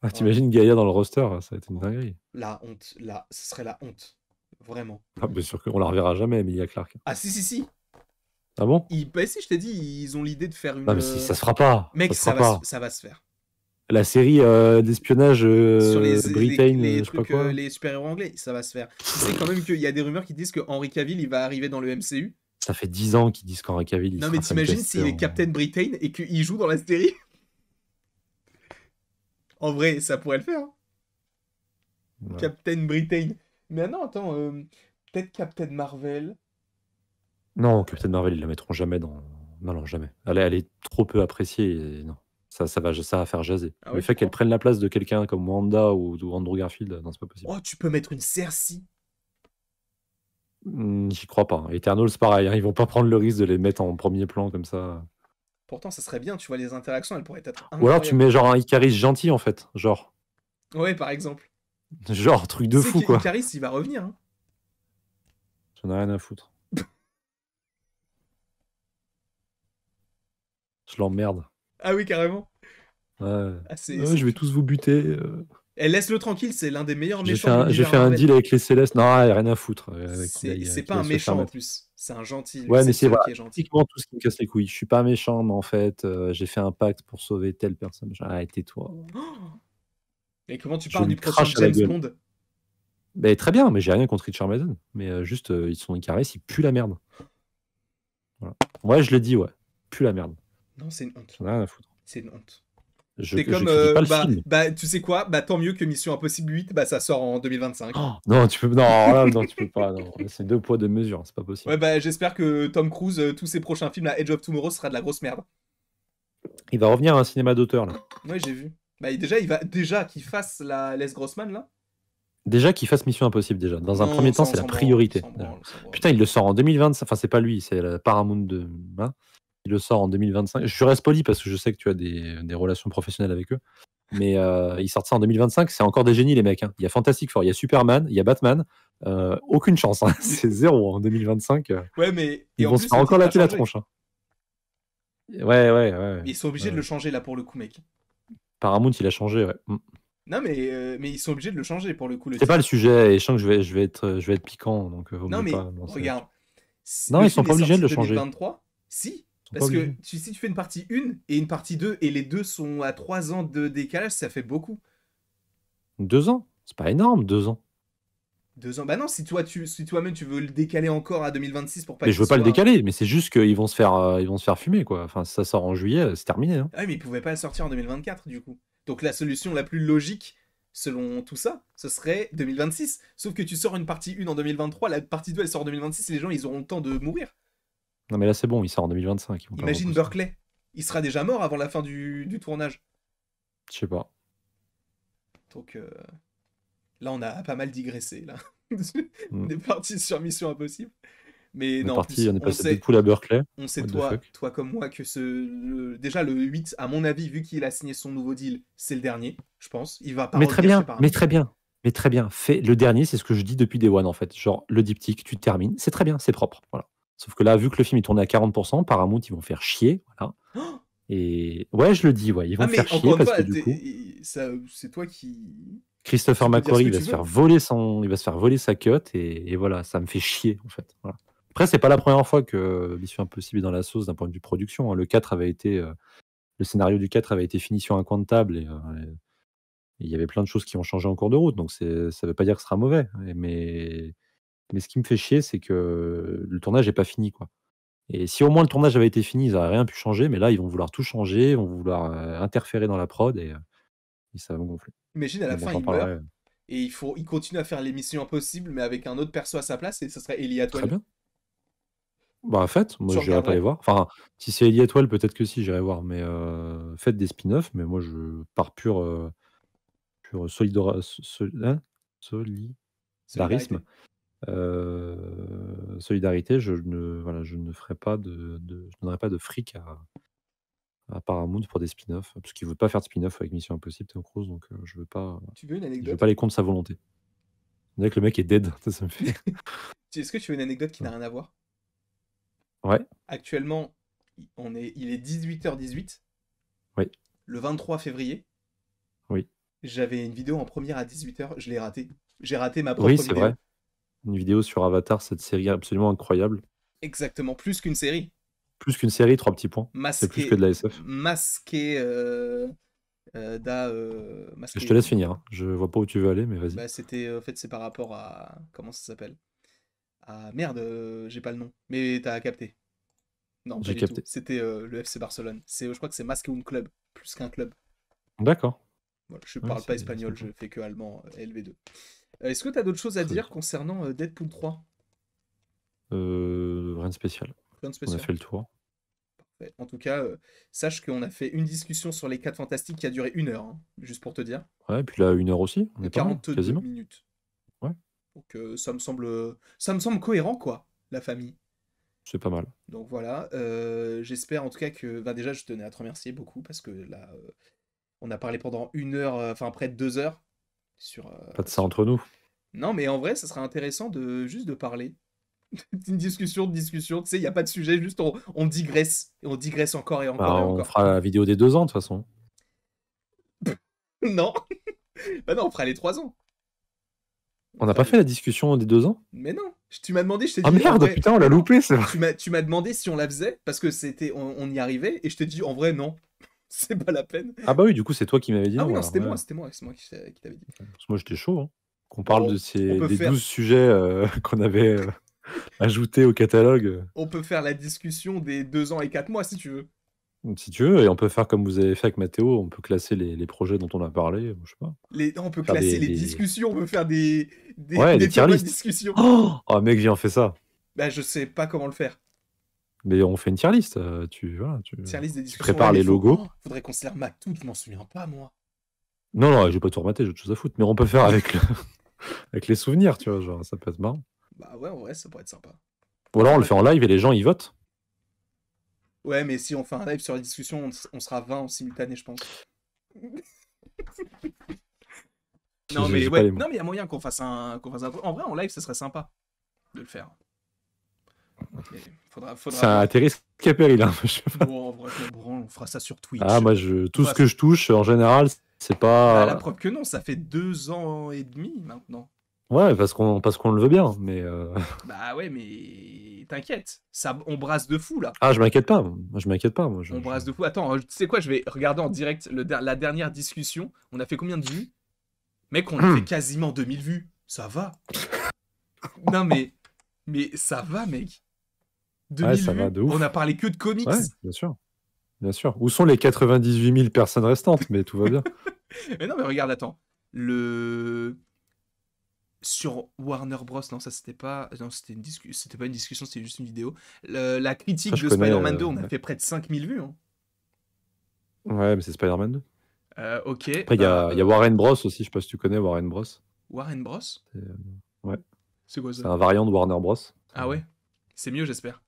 oh, t'imagines Gaïa dans le roster, ça va être une oh. dinguerie. La honte. Là, ce serait la honte. Vraiment. Ah, bien sûr qu'on la reverra jamais, Emilia Clarke. Ah si, si, si. Ah bon? Bah si, je t'ai dit, ils ont l'idée de faire Non, une... mais ça se fera pas. Mec, Ça se fera pas. ça va se faire. La série d'espionnage Sur Britain, les je sais pas trucs, quoi. les super-héros anglais, ça va se faire. Tu sais quand même qu'il y a des rumeurs qui disent que Henry Cavill, il va arriver dans le MCU. Ça fait 10 ans qu'ils disent qu'Henry Cavill, il Non mais sera t'imagines fancasté s'il est Captain Britain et qu'il joue dans la série? En vrai, ça pourrait le faire, hein. Ouais. Captain Britain. Mais non, attends, peut-être Captain Marvel. Non, Captain Marvel, ils la mettront jamais dans. Non, non, jamais. Elle est trop peu appréciée et non. Ça va faire jaser. Ah Le ouais, tu fait qu'elle crois? prenne la place de quelqu'un comme Wanda ou Andrew Garfield, non, c'est pas possible. Oh, tu peux mettre une Cersei. J'y crois pas. Eternals, pareil, hein, ils vont pas prendre le risque de les mettre en premier plan comme ça. Pourtant, ça serait bien, tu vois, les interactions, elles pourraient être Ou alors tu incroyables. mets genre un Icaris gentil en fait. Ouais, par exemple. Genre truc Tu de sais fou quoi. qu'Icaris, il va revenir, hein. J'en ai rien à foutre. Je l'emmerde. Ah oui, carrément. Ouais. Ah, Ouais, je vais tous vous buter. Elle laisse-le tranquille, c'est l'un des meilleurs J'ai méchants fait de j'ai l'univers fait un Marvel. deal avec les Célestes. Non, il a rien à foutre. C'est pas Qu'il un aille se faire méchant en mettre. plus. C'est un gentil, lui. Ouais, C'est mais le c'est seul voilà, qui est gentil. typiquement tout ce qui me casse les couilles. Je suis pas méchant, mais en fait, j'ai fait un pacte pour sauver telle personne. Ah, tais-toi. Oh, et comment tu Je parles du lui prochain crache à la James gueule. Bond? Mais très bien, mais j'ai rien contre Richard Madden. Mais juste, ils sont Icaris, ils puent la merde. Voilà. Ouais, je l'ai dit, ouais. Pue la merde. Non, c'est une honte. J'en ai rien à foutre. C'est une honte. Je C'est comme, critique pas le film. tu sais quoi? Bah, tant mieux que Mission Impossible 8, bah, ça sort en 2025. Oh, non, tu peux. Non, là, non, tu peux pas. Non. C'est deux poids, deux mesures. C'est pas possible. Ouais, bah, j'espère que Tom Cruise, tous ses prochains films, la Edge of Tomorrow, sera de la grosse merde. Il va revenir à un cinéma d'auteur, là. Ouais, j'ai vu. Bah, il va déjà qu'il fasse la Les Grossman, là. Déjà qu'il fasse Mission Impossible, déjà. Dans un Non, premier ça, temps, on c'est la s'en branle, on priorité. s'en branle, on s'en branle. Putain, il le sort en 2025. Enfin, c'est pas lui, c'est la Paramount de. Hein, il le sort en 2025. Je reste poli parce que je sais que tu as des relations professionnelles avec eux. Mais ils sortent ça en 2025. C'est encore des génies, les mecs. Hein. Il y a Fantastic Four, il y a Superman, il y a Batman. Aucune chance. Hein. C'est zéro en 2025. Ouais, mais. Et Ils en vont se plus, faire le encore titre a latter la changé. tronche. Hein. Ouais. Ils sont obligés de le changer, là, pour le coup, mec. Paramount, il a changé, ouais. Non, mais ils sont obligés de le changer, pour le coup, le C'est pas le titre. sujet, et je sens que je vais être piquant, donc vaut Non, mieux mais pas me lancer là-dessus. regarde. Non, Le ils sont film pas est obligés de sorti le changer. 2023. Si. Ils sont pas Parce que obligés. si tu fais une partie 1 et une partie 2, et les deux sont à 3 ans de décalage, ça fait beaucoup. 2 ans? C'est pas énorme, 2 ans. 2 ans. Bah non, si toi-même tu veux le décaler encore à 2026 pour pas Mais je qu'il veux pas le soit. décaler, mais c'est juste qu'ils vont ils vont se faire fumer, quoi. Enfin, si ça sort en juillet, c'est terminé. Hein. Ah oui, mais ils pouvaient pas le sortir en 2024 du coup. Donc la solution la plus logique, selon tout ça, ce serait 2026. Sauf que tu sors une partie 1 en 2023, la partie 2 elle sort en 2026 et les gens ils auront le temps de mourir. Non, mais là, c'est bon, il sort en 2025. Ils vont pas le Imagine repousser. Berkeley. Il sera déjà mort avant la fin du tournage. Je sais pas. Donc Là, on a pas mal digressé, là. On Mm. est parti sur Mission Impossible. Mais On est non, en parti, plus, on est passé de Deadpool à Berkeley. on sait What the toi, fuck. toi comme moi, que déjà le 8, à mon avis, vu qu'il a signé son nouveau deal, c'est le dernier, je pense. Il va pas Mais très revenir chez bien, mais Paramount. très bien, mais très bien. Fais le dernier, c'est ce que je dis depuis Day One en fait. Genre le diptyque, tu termines, c'est très bien, c'est propre. Voilà. Sauf que là, vu que le film est tourné à 40%, Paramount, ils vont faire chier. Voilà. Oh, Et ouais, je le dis, ouais, ils ah, vont mais faire encore chier une parce que fois, du coup, c'est toi qui. Christopher Tu peux dire ce McQuarrie, que il va tu se faire veux. voler il va se faire voler sa cut et voilà, ça me fait chier en fait. Voilà. Après, c'est pas la première fois que Mission Impossible est dans la sauce d'un point de vue production, hein. Le scénario du 4 avait été fini sur un coin de table et il y avait plein de choses qui ont changé en cours de route, donc ça veut pas dire que ce sera mauvais. Mais ce qui me fait chier, c'est que le tournage est pas fini, quoi. Et si au moins le tournage avait été fini, ils auraient rien pu changer, mais là, ils vont vouloir tout changer, ils vont vouloir interférer dans la prod et ça va me gonfler. Imagine, à Mais la bon, fin, j'en il meurt, parlerai. et il continue à faire les missions impossibles, mais avec un autre perso à sa place, et ce serait Ellie Très Atwell. bien. Bah, faites, moi Tu j'irai pas les regarderais? voir. Enfin, si c'est Ellie Atwell, peut-être que si, j'irai voir, mais faites des spin-offs, mais moi je pars pur hein? Solidarisme. Solidarité. Solidarité, voilà, je ne ferai pas je donnerai pas de fric à Paramount pour des spin-offs, parce qu'ils ne veulent pas faire de spin-off avec Mission Impossible, Tom Cruise, donc Tu veux une je veux anecdote? pas les contre sa volonté. On dirait que le mec est dead, ça me fait. Est-ce que tu veux une anecdote qui n'a rien à voir? Ouais, Actuellement, il est 18h18, oui, le 23 février. oui. J'avais une vidéo en première à 18h, je l'ai ratée. J'ai raté ma Oui, propre c'est vrai. vidéo. Une vidéo sur Avatar, cette série absolument incroyable. Exactement, plus qu'une série. Plus qu'une série, 3 petits points. C'est plus que de la SF. Masqué, Je te masqué. laisse finir, hein. Je vois pas où tu veux aller, mais vas-y. Bah, c'était, en fait, c'est par rapport à, comment ça s'appelle? Ah merde, j'ai pas le nom. Mais t'as capté. Non, pas J'ai du tout. capté. C'était le FC Barcelone. Je crois que c'est Masqué un club, plus qu'un club. D'accord. Voilà, je Ouais, parle pas c'est espagnol, sympa. je fais que allemand LV2. Est-ce que t'as d'autres choses à Très dire bien. concernant Deadpool 3? Rien de spécial. Rien de On a spécial. fait le tour. Ouais. En tout cas, sache qu'on a fait une discussion sur les 4 fantastiques qui a duré 1 heure, hein, juste pour te dire. Ouais, et puis là, 1 heure aussi, on est pas mal, 42 quasiment. minutes. Ouais, Donc ça me semble cohérent, quoi, la famille. c'est pas mal. Donc voilà, j'espère en tout cas que, bah, déjà je tenais à te remercier beaucoup parce que là, on a parlé pendant 1 heure, enfin près de 2 heures sur, Pas de ça sur... entre nous. Non, mais en vrai, ça serait intéressant juste de parler. Une discussion, tu sais, il n'y a pas de sujet, juste on digresse. Et on digresse encore et Bah, encore et on encore. fera la vidéo des 2 ans, de toute façon. Non, bah non, on fera les 3 ans. On On n'a fera pas les... fait la discussion des 2 ans? Mais non, tu m'as demandé, je t'ai Ah dit en merde, vrai, putain, on l'a mais non. loupé, c'est vrai. Tu m'as demandé si on la faisait parce que on y arrivait et je t'ai dit en vrai non, c'est pas la peine. Ah bah oui, du coup, c'est toi qui m'avais dit Ah oui, non, non, alors, ouais. c'était moi qui t'avais dit. Parce que moi, j'étais chaud, hein. Qu'on parle Bon, on peut des faire, 12 sujets qu'on avait ajoutés au catalogue, on peut faire la discussion des 2 ans et 4 mois si tu veux. si tu veux, et on peut faire comme vous avez fait avec Mathéo, on peut classer les projets dont on a parlé, je sais pas. On peut Faire classer les discussions, on peut faire Ouais, des des tier tournois de list. discussion. Oh mec, viens, on fait ça. Bah, je sais pas comment le faire. Mais on fait une tier list. Tier list des Tu discussions, ouais, prépares mais les logos. faudrait qu'on se les remate toutes, je m'en souviens pas, moi. Non, non, je vais pas tout remater, j'ai autre chose à foutre. Mais on peut faire avec, avec les souvenirs, tu vois, genre, ça peut être marrant. Bah ouais, en vrai, ça pourrait être sympa. Ou alors on le fait en live et les gens, ils votent. Ouais, mais si on fait un live sur la discussion, on sera 20 en simultané, je pense. Non, mais J'ai pas ouais, les mots. non, mais il y a moyen qu'on fasse un truc. En vrai, en live, ça serait sympa de le faire. Mais faudra C'est un voir. atterri à péril, hein. Bon, en vrai, je m'en branle, on fera ça sur Twitch. Ah, moi, tout ce que je touche, en général, c'est Bah, la pas. preuve que non, ça fait 2 ans et demi maintenant. Ouais, parce qu'on le veut bien, mais. Bah ouais, mais t'inquiète, on brasse de fou là. Ah, je m'inquiète pas. Moi, je m'inquiète pas. Moi, On brasse de fou. Attends, tu sais quoi, je vais regarder en direct la dernière discussion. On a fait combien de vues? Mec, on a fait quasiment 2000 vues. Ça va. Non, mais ça va, mec. 2000 Ouais, ça va vues. de ouf. On a parlé que de comics. Ouais, bien sûr. Bien sûr. Où sont les 98 000 personnes restantes? Mais tout va bien. Mais non, mais regarde, attends. Sur Warner Bros, non, ça c'était pas. Non, c'était pas une discussion, c'était juste une vidéo. La critique Après, je de connais. Spider-Man 2, on a Ouais, fait près de 5000 vues. Hein. Ouais, mais c'est Spider-Man 2. Ok, Après, il y bah. a Warren Bros aussi. Je sais pas si tu connais Warren Bros. Warren Bros? Ouais. C'est quoi C'est ça? un variant de Warner Bros. Ah ouais? C'est mieux, j'espère.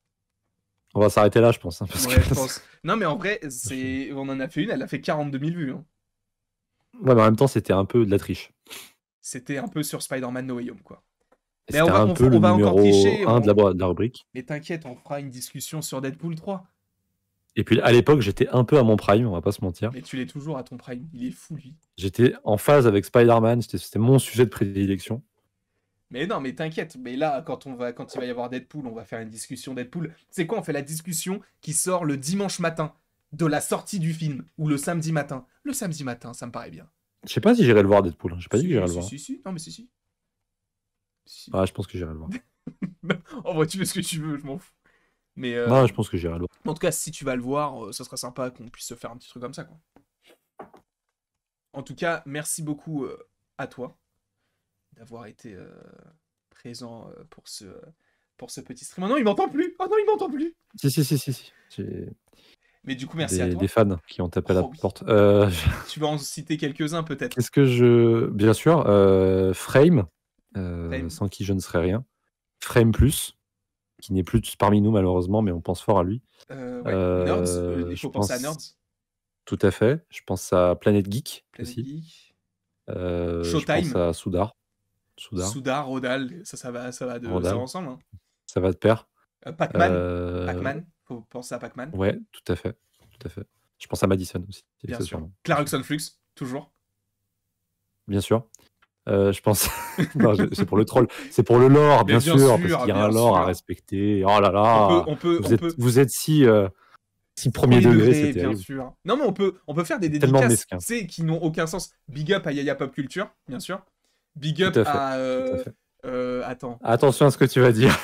On va s'arrêter là, je pense. Hein, parce Ouais, que... je pense. Non, mais en vrai, on en a fait une, elle a fait 42 000 vues. Hein. Ouais, mais en même temps, c'était un peu de la triche. C'était un peu sur Spider-Man No Way Home, quoi. Et Mais c'était un peu on le va encore numéro tricher. 1 de la rubrique. Mais t'inquiète, on fera une discussion sur Deadpool 3. Et puis à l'époque, j'étais un peu à mon prime, on va pas se mentir. Mais tu l'es toujours à ton prime. Il est fou, lui. J'étais en phase avec Spider-Man, c'était mon sujet de prédilection. Mais non, mais t'inquiète. Mais là, quand il va y avoir Deadpool, on va faire une discussion Deadpool. C'est quoi? On fait la discussion qui sort le dimanche matin de la sortie du film ou le samedi matin. Le samedi matin, ça me paraît bien. Je sais pas si j'irai le voir Deadpool. J'ai pas dit que j'irai le voir. Si. Non, mais si. Ah, je pense que j'irai le voir. En vrai, tu fais ce que tu veux, je m'en fous. Mais Non, je pense que j'irai le voir. en tout cas, si tu vas le voir, ça sera sympa qu'on puisse se faire un petit truc comme ça, quoi. En tout cas, merci beaucoup à toi d'avoir été présent pour ce petit stream. Oh non, il m'entend plus! Oh non, il m'entend plus! Si. J'ai Mais du coup, merci à toi. des fans qui ont tapé à la Oh oui. porte. Tu vas en citer quelques-uns, peut-être. Qu'est-ce que je... Bien sûr, Frame, Frame. sans qui je ne serais rien. Frame Plus, qui n'est plus parmi nous malheureusement, mais on pense fort à lui. Ouais. Nerds, il je faut penser à pense- Nerds. Tout à fait. Je pense à Planet Geek Planet aussi. Geek. Je Showtime. pense à Soudar. Soudar, Rodal, ça va Rodal. ensemble. Hein. Ça va de pair. Pac-Man. Pac-Man. Faut penser à Pac-Man. Ouais, tout à fait. Je pense à Madison aussi. Bien sûr. accessoirement. Clarkson Flux, toujours. Bien sûr. Je pense. Non, c'est pour le troll. C'est pour le lore, bien sûr, parce qu'il y a un lore à respecter. Oh là là. Vous êtes si premier degré, c'est bien terrible. sûr. Non, mais on peut faire des Tellement dédicaces, mesquin. tu sais, qui n'ont aucun sens. Big up à Yaya Pop Culture, bien sûr. Big up Tout à fait, à... tout à fait. Attends. Attention à ce que tu vas dire.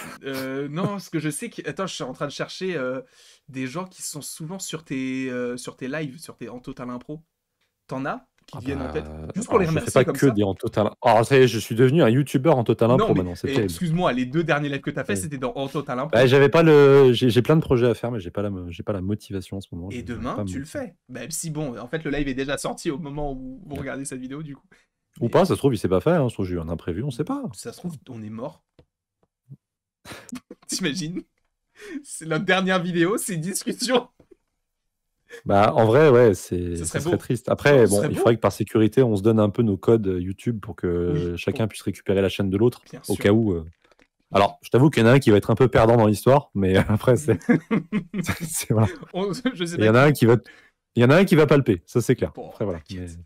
Non, parce que je sais que... Attends, je suis en train de chercher des gens qui sont souvent sur tes lives, en total impro. T'en as qui viennent en tête? Juste pour les remercier je fais pas comme que ça. des en total. Oh, ça y est, je suis devenu un youtubeur en total impro Non, mais maintenant, c'est terrible. excuse-moi, les 2 derniers lives que t'as fait, c'était en total impro. Bah, j'avais pas le... J'ai plein de projets à faire, mais j'ai pas la motivation en ce moment. Et demain, tu le fais. Bah, si bon, en fait, le live est déjà sorti au moment où vous regardez cette vidéo, du coup. Ou pas, ça se trouve, il s'est pas fait. Hein. Ça se trouve, j'ai eu un imprévu, on sait pas. Ça se trouve, on est mort. T'imagines? C'est notre dernière vidéo, c'est une discussion. Bah, en vrai, ouais, ça serait triste. Après, Non, bon, il faudrait que par sécurité, on se donne un peu nos codes YouTube pour que Oui, chacun puisse récupérer la chaîne de l'autre, Bien au sûr. cas où. Alors, je t'avoue qu'il y en a un qui va être un peu perdant dans l'histoire, mais après, voilà. Je sais Il y en a un qui va palper, ça c'est clair. Bon, Après, voilà. t'inquiète.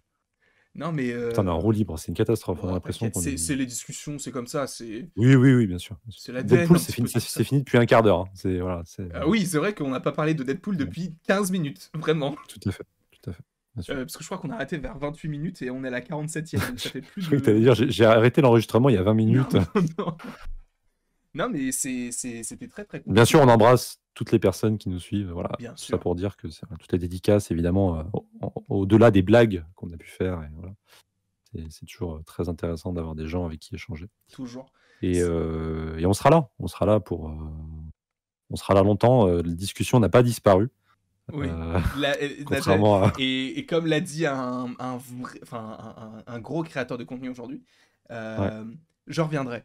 Non, mais. Putain, on est en roue libre, c'est une catastrophe. On a l'impression qu'on est... C'est les discussions, c'est comme ça. C'est Oui, bien sûr. C'est la Deadpool, un c'est petit peu fini, tout ça. c'est fini depuis un quart d'heure. Hein. C'est voilà, oui, c'est vrai qu'on n'a pas parlé de Deadpool depuis 15 minutes, vraiment. Tout à fait. Bien sûr. Parce que je crois qu'on a arrêté vers 28 minutes et on est à la 47e. Donc ça fait plus Je croyais que t'allais dire, j'ai arrêté l'enregistrement il y a 20 minutes. Non, mais c'était très très cool. Bien sûr, on embrasse toutes les personnes qui nous suivent. Voilà, Bien tout sûr. ça pour dire que toutes les dédicaces, évidemment, au-delà des blagues qu'on a pu faire. Et voilà. C'est toujours très intéressant d'avoir des gens avec qui échanger. Toujours. Et on sera là. On sera là on sera là longtemps. La discussion n'a pas disparu. Oui. Contrairement à... Et comme l'a dit un gros créateur de contenu aujourd'hui, je reviendrai.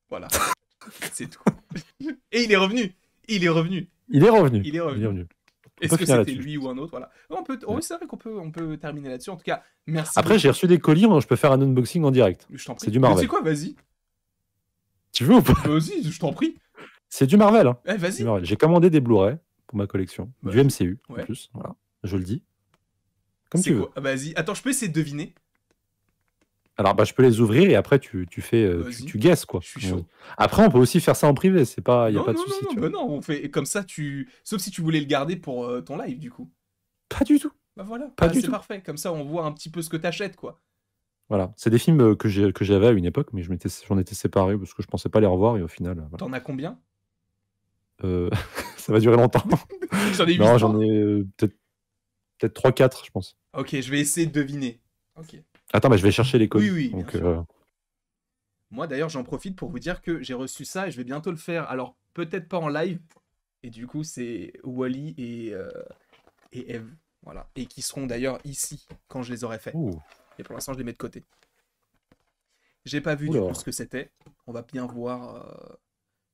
Voilà. C'est tout. Et il est revenu. Il est revenu. Est-ce que c'était lui ou un autre? Voilà. Oui, c'est vrai qu'on peut terminer là-dessus. En tout cas, merci. Après, j'ai reçu des colis, je peux faire un unboxing en direct. Je t'en prie. C'est du Marvel. C'est quoi, vas-y. Tu veux ou pas? Vas-y, je t'en prie. C'est du Marvel. Hein. Vas-y. J'ai commandé des Blu-ray pour ma collection. Ouais. Du MCU, Ouais. en plus. Voilà. Je le dis. Comme tu veux. Vas-y. Attends, je peux essayer de deviner. Alors, je peux les ouvrir et après, tu fais... tu guesses, quoi. Je suis chaud. Après, on peut aussi faire ça en privé. Il n'y a pas de souci. Non, on fait comme ça, sauf si tu voulais le garder pour ton live, du coup. Pas du tout. Bah voilà. C'est parfait. Comme ça, on voit un petit peu ce que t'achètes, quoi. Voilà. C'est des films que j'avais à une époque, mais j'en étais séparé parce que je pensais pas les revoir et au final... Voilà. T'en as combien? Ça va durer longtemps. J'en ai 8. Non, j'en ai peut-être 3-4, je pense. Ok, je vais essayer de deviner. Ok. Attends, je vais chercher les codes. Oui, donc, bien sûr. Moi, d'ailleurs, j'en profite pour vous dire que j'ai reçu ça et je vais bientôt le faire. Alors, peut-être pas en live. Et du coup, c'est Wally et Eve. Voilà. Et qui seront d'ailleurs ici quand je les aurai faits. Ouh. Et pour l'instant, je les mets de côté. J'ai pas vu du Oula. coup ce que c'était. On va bien voir.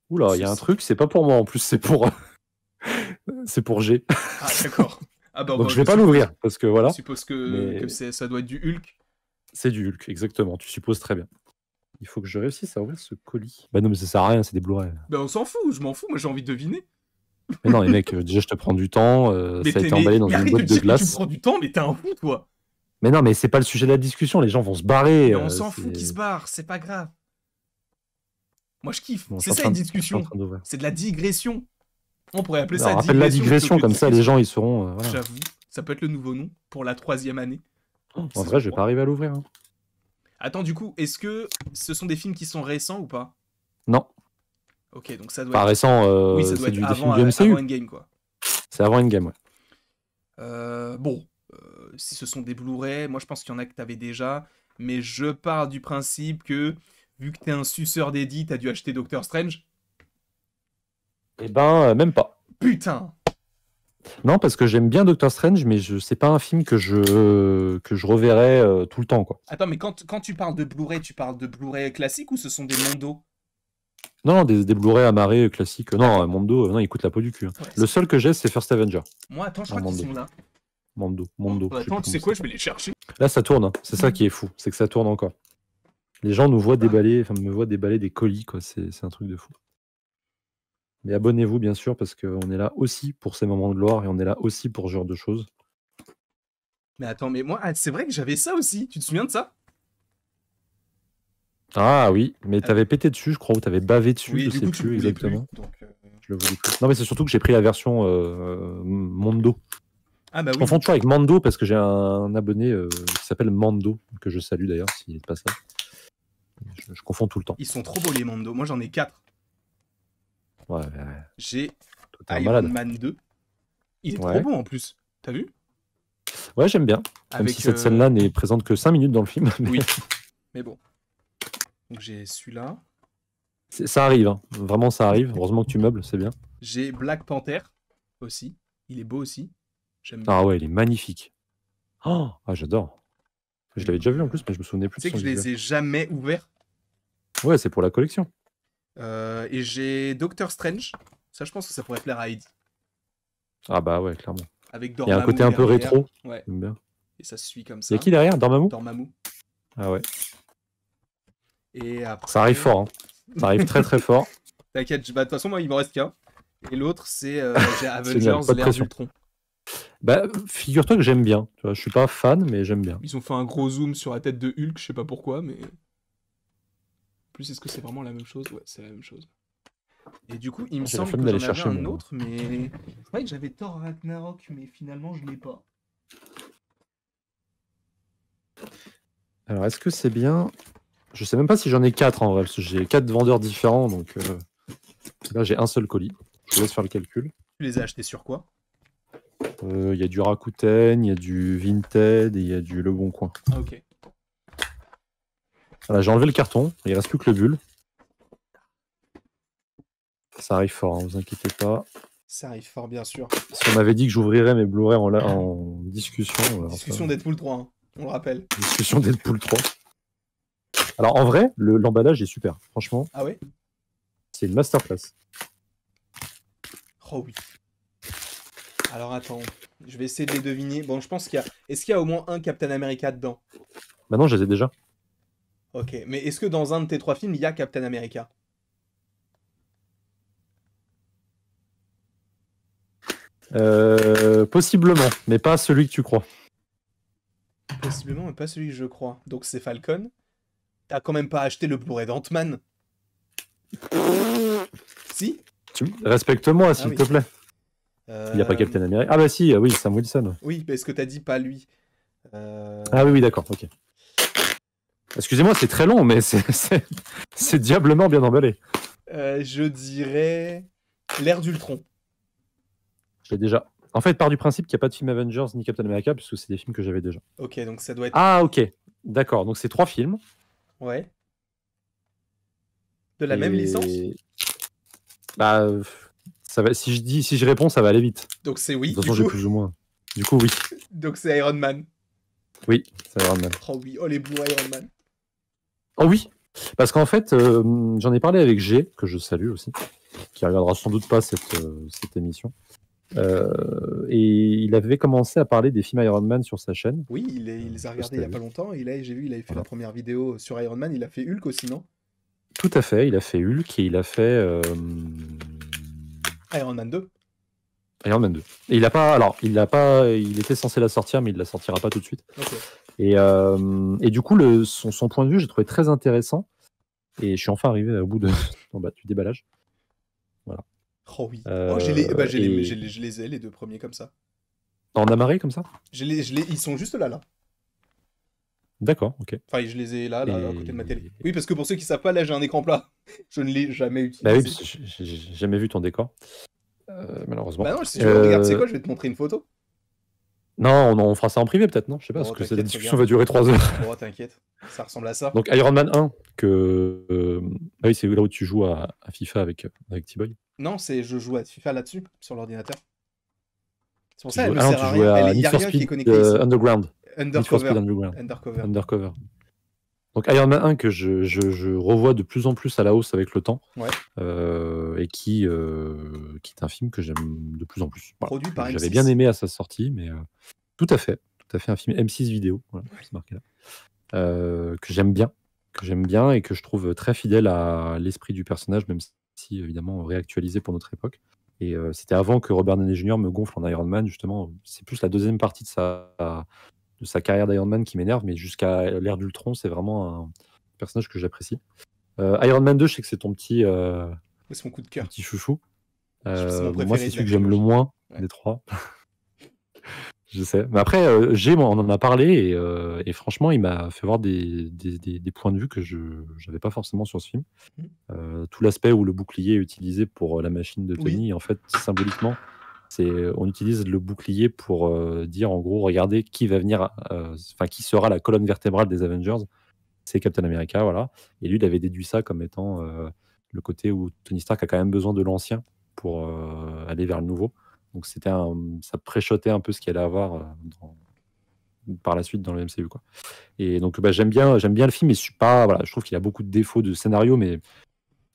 Oula, il y a un truc, c'est pas pour moi en plus, c'est pour, c'est pour G. Ah, d'accord. Ah bah, Donc je vais pas l'ouvrir parce que je voilà. suppose que, Mais ça doit être du Hulk. c'est du Hulk, exactement. Tu supposes très bien. Il faut que je réussisse à ouvrir ce colis. Bah non, mais ça sert à rien, c'est des Blu-ray. Ben on s'en fout, je m'en fous, moi j'ai envie de deviner. Mais non, les mecs, déjà je te prends du temps. Mais Ça a été emballé dans une arrête de boîte de dire que tu glace. prends du temps, mais t'es un fou toi. Mais non, mais c'est pas le sujet de la discussion. Les gens vont se barrer. Mais on s'en fout qu'ils se barrent, c'est pas grave. Moi je kiffe, Bon, c'est ça une discussion. d'ouvrir. C'est de la digression. On pourrait appeler Alors, ça rappelle la digression, plutôt que comme ça les discussion. gens ils sauront. Voilà. J'avoue, ça peut être le nouveau nom pour la 3e année. En vrai, je vais pas arriver à l'ouvrir. Hein. Attends, du coup, est-ce que ce sont des films qui sont récents ou pas? Non, Ok, donc ça doit pas être... récent. Oui, ça doit C'est être des avant, films du MCU. avant Endgame, quoi. C'est avant Endgame, ouais. Bon, si ce sont des Blu-ray, moi je pense qu'il y en a que t'avais déjà, mais je pars du principe que, vu que t'es un suceur d'Eddie, t'as dû acheter Doctor Strange. Eh ben, même pas. Putain! Non, parce que j'aime bien Doctor Strange, mais c'est pas un film que je reverrai tout le temps, quoi. Attends, mais quand tu parles de Blu-ray, tu parles de Blu-ray classique ou ce sont des Mondo? Non, des Blu-ray amarrés classiques. Non, Mondo, non, il coûte la peau du cul. Hein. Ouais, le seul que j'ai, c'est First Avenger. Moi, attends, je crois qu'ils sont là. Mondo. Bah, attends, tu sais quoi, je vais les chercher. Là, ça tourne. Hein. C'est ça qui est fou, c'est que ça tourne encore. Les gens nous voient déballer, enfin me voient déballer des colis, quoi. C'est un truc de fou. Mais abonnez-vous, bien sûr, parce qu'on est là aussi pour ces moments de gloire et on est là aussi pour ce genre de choses. Mais attends, mais moi, c'est vrai que j'avais ça aussi. Tu te souviens de ça? Ah oui, mais t'avais pété dessus, je crois, ou t'avais bavé dessus, Oui, je du sais coup, tu le plus voulais exactement. plus, donc, Je le voulais plus. Non, mais c'est surtout que j'ai pris la version Mondo. Ah bah Je oui. confonds toujours avec Mando parce que j'ai un abonné qui s'appelle Mando, que je salue d'ailleurs s'il n'est pas ça. Je confonds tout le temps. Ils sont trop beaux les Mondo. Moi, j'en ai 4. Ouais, J'ai toi, t'es un Iron malade. Man 2. Il est Ouais. trop beau en plus. T'as vu? Ouais, j'aime bien. Même Avec, si cette scène-là n'est présente que 5 minutes dans le film. Mais Oui. Mais bon. Donc j'ai celui-là. ça arrive, hein. Vraiment ça arrive. Heureusement que tu meubles, c'est bien. J'ai Black Panther aussi. Il est beau aussi. J'aime bien. Ah ouais, il est magnifique. Oh, ah, j'adore. Je l'avais déjà vu en plus, mais je me souvenais plus Tu sais de que son je les visuel. ai jamais ouverts. Ouais, c'est pour la collection. Et j'ai Doctor Strange. Ça, je pense que ça pourrait plaire à Heidi. Ah bah ouais, clairement. Avec Il y a Dormammu un côté un peu derrière. rétro. Ouais. J'aime bien. Et ça se suit comme Il ça. y a qui derrière? Dormammu? Dormammu. Ah ouais. Et après... Ça arrive fort, hein. Ça arrive très très fort. T'inquiète, bah, de toute façon, moi, il m'en reste qu'un. Et l'autre, c'est j'ai Génial, Avengers, pas de l'ère pression. d'Ultron. Bah, figure-toi que j'aime bien. Tu vois, je suis pas fan, mais j'aime bien. Ils ont fait un gros zoom sur la tête de Hulk, je sais pas pourquoi, mais... En plus, est-ce que c'est vraiment la même chose? Ouais, c'est la même chose. Et du coup, il me J'ai la semble flemme que d'aller j'en avais chercher un mon- autre, mais... C'est vrai que j'avais Thor Ragnarok, mais finalement, je l'ai pas. Alors, est-ce que c'est bien? Je sais même pas si j'en ai 4 en vrai, parce que j'ai 4 vendeurs différents, donc là j'ai un seul colis. Je vous laisse faire le calcul. Tu les as achetés sur quoi? Il y a du Rakuten, il y a du Vinted et il y a du Le Bon Coin. Ah, ok. Voilà, j'ai enlevé le carton, il reste plus que le bulle. Ça arrive fort, hein, vous inquiétez pas. Ça arrive fort, bien sûr. Si on m'avait dit que j'ouvrirais mes Blu-ray en discussion. Alors Discussion ça, Deadpool 3, hein, on le rappelle. discussion Deadpool 3. Alors en vrai, l'emballage est super. Franchement, Ah ouais? c'est une masterclass. Oh oui. Alors attends, je vais essayer de les deviner. Bon, je pense qu'il y a... Est-ce qu'il y a au moins un Captain America dedans? Maintenant, je les ai déjà. Ok, mais est-ce que dans un de tes 3 films, il y a Captain America? Possiblement, mais pas celui que tu crois. Possiblement, mais pas celui que je crois. Donc c'est Falcon. T'as quand même pas acheté le Blu-ray d'Ant-Man? Si? Respecte-moi, s'il oui. te plaît. Il n'y a pas Captain America. Ah bah si, oui, Sam Wilson. Oui, parce que t'as dit pas lui. Ah oui, d'accord, ok. Excusez-moi, c'est très long, mais c'est diablement bien emballé. Je dirais l'ère d'Ultron. Je l'ai déjà. En fait, part du principe qu'il n'y a pas de film Avengers ni Captain America, puisque c'est des films que j'avais déjà. Ok, donc ça doit être... Ah ok, d'accord, donc c'est 3 films. Ouais. De la même Et- licence? Bah, ça va, si je réponds, ça va aller vite. Donc c'est oui, De toute du façon, j'ai coup. plus ou moins. Du coup, oui. Donc c'est Iron Man. Oui, ça va mal. Oh oui, oh les Blu-ray Iron Man. Oh oui, Parce qu'en fait, j'en ai parlé avec G, que je salue aussi, qui regardera sans doute pas cette émission. Et il avait commencé à parler des films Iron Man sur sa chaîne. Oui, il les a regardés il y a pas longtemps. Et là, j'ai vu, il avait fait la première vidéo sur Iron Man. Il a fait Hulk aussi, non? Tout à fait, il a fait Hulk et il a fait Iron Man 2. Iron Man 2. Et il était censé la sortir, mais il la sortira pas tout de suite. Ok. Et du coup, son point de vue, j'ai trouvé très intéressant. Et je suis enfin arrivé au bout du déballage. Voilà. Oh oui. Je les ai, les deux premiers, comme ça. En amarré comme ça? Ils sont juste là. D'accord, ok. Enfin, je les ai là, à côté de ma télé. Oui, parce que pour ceux qui savent pas, là, j'ai un écran plat. Je ne l'ai jamais utilisé. Bah oui, parce que j'ai jamais vu ton décor. Malheureusement. Bah non, si tu veux, regarde, c'est quoi, je vais te montrer une photo. Non, on fera ça en privé peut-être, non? Je sais pas, parce que cette discussion va durer 3 heures. Bon, t'inquiète, ça ressemble à ça. Donc Iron Man 1, oui, c'est là où tu joues à FIFA avec T-Boy. Non, je joue à FIFA là-dessus, sur l'ordinateur. C'est pour ça, elle me sert à rien. Il y a rien qui est connecté ici. Underground. Undercover. Undercover. Donc Iron Man 1 que je revois de plus en plus à la hausse avec le temps. Ouais. Et qui est un film que j'aime de plus en plus. Voilà. Produit par M6. J'avais bien aimé à sa sortie, mais tout à fait un film M6 vidéo, voilà, c'est marqué là. Que j'aime bien et que je trouve très fidèle à l'esprit du personnage, même si évidemment réactualisé pour notre époque. Et c'était avant que Robert Downey Jr. me gonfle en Iron Man, justement. C'est plus la deuxième partie de sa carrière d'Iron Man qui m'énerve, mais jusqu'à l'ère d'Ultron, c'est vraiment un personnage que j'apprécie. Iron Man 2, je sais que c'est ton petit, c'est mon coup de cœur. Petit chouchou. Moi, c'est celui que j'aime le moins des trois. Je sais. Mais après, on en a parlé et franchement, il m'a fait voir des points de vue que je n'avais pas forcément sur ce film. Tout l'aspect où le bouclier est utilisé pour la machine de Tony, en fait, symboliquement, on utilise le bouclier pour dire, en gros, regardez qui va venir, qui sera la colonne vertébrale des Avengers. C'est Captain America, voilà. Et lui, il avait déduit ça comme étant le côté où Tony Stark a quand même besoin de l'ancien pour aller vers le nouveau. Donc ça préchotait un peu ce qu'il allait avoir par la suite dans le MCU, quoi. Et donc j'aime bien le film, mais je trouve qu'il a beaucoup de défauts de scénario, mais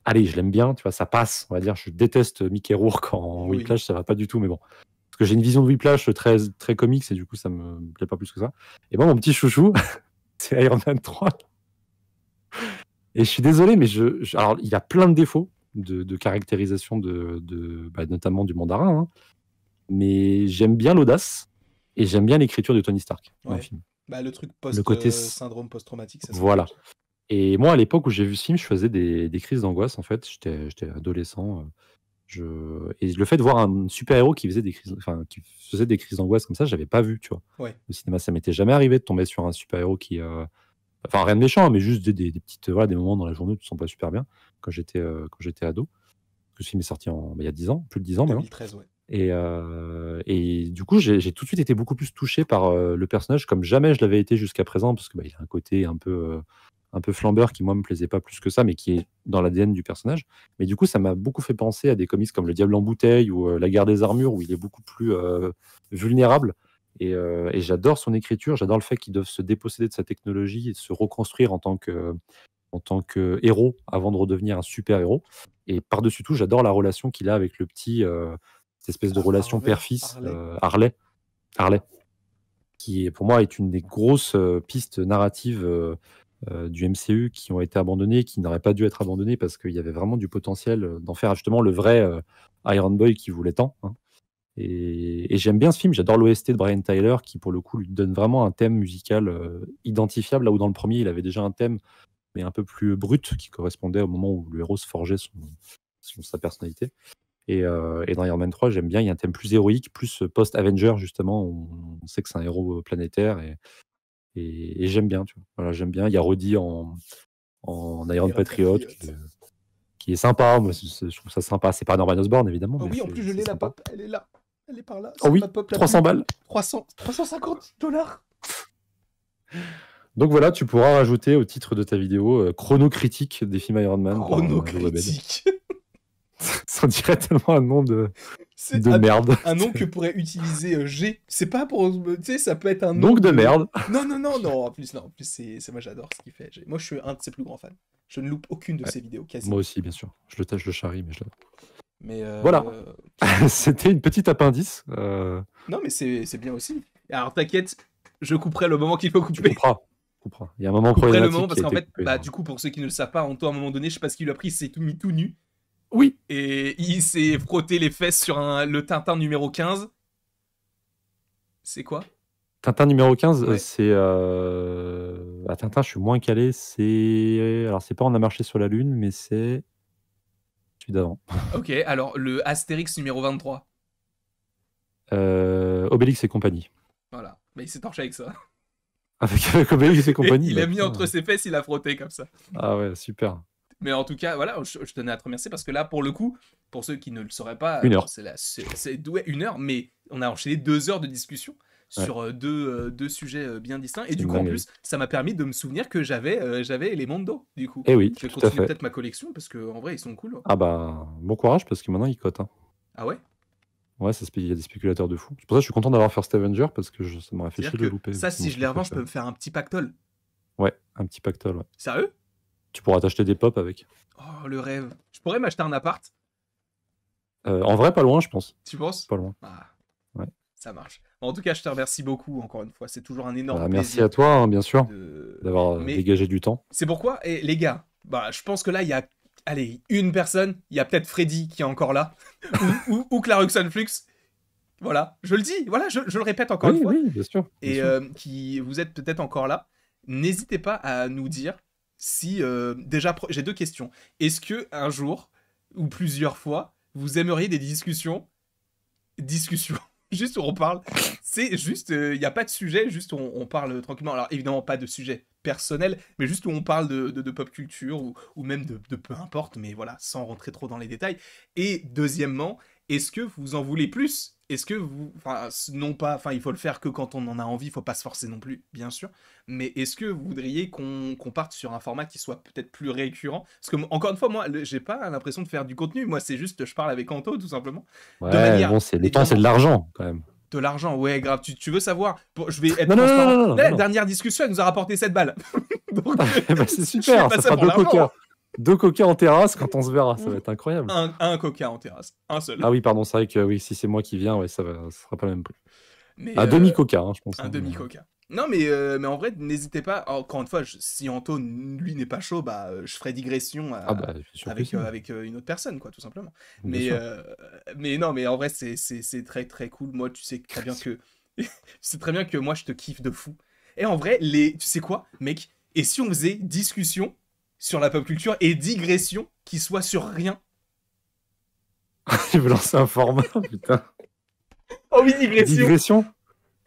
allez, je l'aime bien, tu vois, ça passe, on va dire. Je déteste Mickey Rourke en Whiplash, ça va pas du tout, mais bon. Parce que j'ai une vision de Whiplash très, très comique, et du coup ça me plaît pas plus que ça. Et moi, mon petit chouchou, c'est Iron Man 3. Et je suis désolé, mais alors il a plein de défauts de caractérisation notamment du mandarin, hein. Mais j'aime bien l'audace et j'aime bien l'écriture de Tony Stark dans le film. Le truc syndrome post-traumatique, ça. Voilà. Et moi, à l'époque où j'ai vu ce film, je faisais des crises d'angoisse, en fait. J'étais adolescent. Et le fait de voir un super-héros qui faisait des crises d'angoisse comme ça, j'avais pas vu, tu vois. Ouais. Au cinéma, ça m'était jamais arrivé de tomber sur un super-héros qui... Enfin, rien de méchant, mais juste des petites, des moments dans la journée où tu te sens pas super bien quand j'étais ado. Le film est sorti il y a 10 ans, plus de 10 ans maintenant. 2013, ouais. Et du coup, j'ai tout de suite été beaucoup plus touché par le personnage, comme jamais je l'avais été jusqu'à présent, parce que il a un côté un peu flambeur qui, moi, me plaisait pas plus que ça, mais qui est dans l'ADN du personnage. Mais du coup, ça m'a beaucoup fait penser à des comics comme Le Diable en bouteille ou La Guerre des armures, où il est beaucoup plus vulnérable. Et j'adore son écriture, j'adore le fait qu'il doive se déposséder de sa technologie et se reconstruire en tant que héros avant de redevenir un super-héros. Et par-dessus tout, j'adore la relation qu'il a avec le petit, cette espèce de relation père-fils, Harley, qui pour moi est une des grosses pistes narratives du MCU qui ont été abandonnées, qui n'auraient pas dû être abandonnées parce qu'il y avait vraiment du potentiel d'en faire justement le vrai Iron Boy qui voulait tant, hein. Et j'aime bien ce film, j'adore l'OST de Brian Tyler qui pour le coup lui donne vraiment un thème musical identifiable, là où dans le premier il avait déjà un thème mais un peu plus brut qui correspondait au moment où le héros se forgeait sa personnalité. Et dans Iron Man 3, j'aime bien, il y a un thème plus héroïque, plus post-Avenger justement, où on sait que c'est un héros planétaire et j'aime bien, tu vois. Voilà, j'aime bien, il y a Roddy en Iron Patriot qui est sympa, moi je trouve ça sympa, c'est pas Norman Osborn évidemment. Oh oui, en plus je l'ai la pop, elle est là, elle est par là. Oh oui, 300 balles. 350 $. Donc voilà, tu pourras rajouter au titre de ta vidéo chrono critique des films Iron Man. Chrono critique. Ça dirait tellement un nom de C'est merde. un nom que pourrait utiliser G. C'est pas pour... Tu sais, ça peut être un nom Donc de merde. Non, non, non, non. En plus, non. En plus, moi, j'adore ce qu'il fait. Moi, je suis un de ses plus grands fans. Je ne loupe aucune de ses vidéos, quasiment. Moi aussi, bien sûr. Je le charrie, mais je l'adore. Mais Voilà. C'était une petite appendice. Non, mais c'est bien aussi. Alors, t'inquiète, je couperai le moment qu'il faut couper. Tu couperas. Il y a un moment Je couperai le problématique moment parce qui a qu'en été fait, coupé, bah, hein. du coup, pour ceux qui ne le savent pas, Anto, à un moment donné, je sais pas ce qu'il lui a pris, il s'est mis tout nu. Oui. Et il s'est frotté les fesses sur le Tintin numéro 15. C'est quoi? Tintin numéro 15, Ouais. c'est... À Tintin, je suis moins calé. Alors, c'est pas On a marché sur la Lune, mais c'est... celui d'avant. Ok, alors le Astérix numéro 23. Obélix et compagnie. Voilà, mais il s'est torché avec ça. Avec Obélix et compagnie. Il a bah, mis putain. entre ses fesses, il a frotté comme ça. Ah ouais, super. Mais en tout cas, voilà, je tenais à te remercier parce que là, pour le coup, pour ceux qui ne le sauraient pas, 1 heure. C'est ouais, 1 heure, mais on a enchaîné 2 heures de discussion sur deux sujets bien distincts. Et du coup, en plus, ça m'a permis de me souvenir que j'avais les Mondo, du coup. Eh oui, Je vais tout à continuer fait. peut-être ma collection parce qu'en vrai, ils sont cool. Ah bah, bon courage parce que maintenant ils cotent. Hein. Ah ouais? Ouais, il y a des spéculateurs de fou. C'est pour ça que je suis content d'avoir First Avenger parce que ça m'aurait fait chier de le C'est-à-dire louper. que ça, si je les revends, je peux me faire un petit pactole. Ouais, un petit pactole. Ouais. Sérieux? Tu pourras t'acheter des pops avec. Oh, le rêve. Je pourrais m'acheter un appart. En vrai, pas loin, je pense. Tu penses? Pas loin. Ah, Ouais. ça marche. Bon, en tout cas, je te remercie beaucoup, encore une fois. C'est toujours un énorme Merci plaisir à toi, hein, bien sûr, de- d'avoir Mais dégagé du temps. c'est pourquoi, et les gars, bah, je pense que là, il y a, allez, une personne. Il y a peut-être Freddy qui est encore là. ou Clarkson Flux. Voilà, je le dis, voilà, je le répète encore une fois. Oui, bien sûr. Et qui vous êtes peut-être encore là. N'hésitez pas à nous dire si... déjà, j'ai 2 questions. Est-ce que un jour, ou plusieurs fois, vous aimeriez des discussions juste où on parle, c'est juste, il n'y a pas de sujet, juste on parle tranquillement. Alors évidemment pas de sujet personnel, mais juste où on parle de pop culture ou même de peu importe, mais voilà, sans rentrer trop dans les détails. Et deuxièmement, est-ce que vous en voulez plus? Est-ce que vous, enfin non pas, enfin il faut le faire que quand on en a envie, il faut pas se forcer non plus, bien sûr. Mais est-ce que vous voudriez qu'on parte sur un format qui soit peut-être plus récurrent? Parce que encore une fois, moi, j'ai pas l'impression de faire du contenu. Moi, c'est juste, je parle avec Anto, tout simplement. Ouais, manière bon, le temps, c'est de l'argent, quand même. De l'argent, ouais, grave. Tu veux savoir? Je vais être Non, transparent. non, Là, la non. dernière discussion, elle nous a rapporté 7 balles. Donc, Bah, c'est super, ça sera 2 coca. 2 coca en terrasse quand on se verra, ça va être incroyable. Un coca en terrasse, un seul. Ah oui, pardon, c'est vrai que oui, si c'est moi qui viens, ouais, ça sera pas le même prix. Mais, un demi-coca, hein, je pense. Un demi-coca. Non, mais en vrai, n'hésitez pas. Encore une fois, si Anto, lui, n'est pas chaud, bah, je ferai digression avec une autre personne, quoi, tout simplement. Mais non, mais en vrai, c'est très, très cool. Moi, tu sais très bien que... c'est très bien que moi, je te kiffe de fou. Et en vrai, tu sais quoi, mec? Et si on faisait discussion sur la pop culture et digression qui soit sur rien? Il veut lancer un format, putain. Oh oui, digression.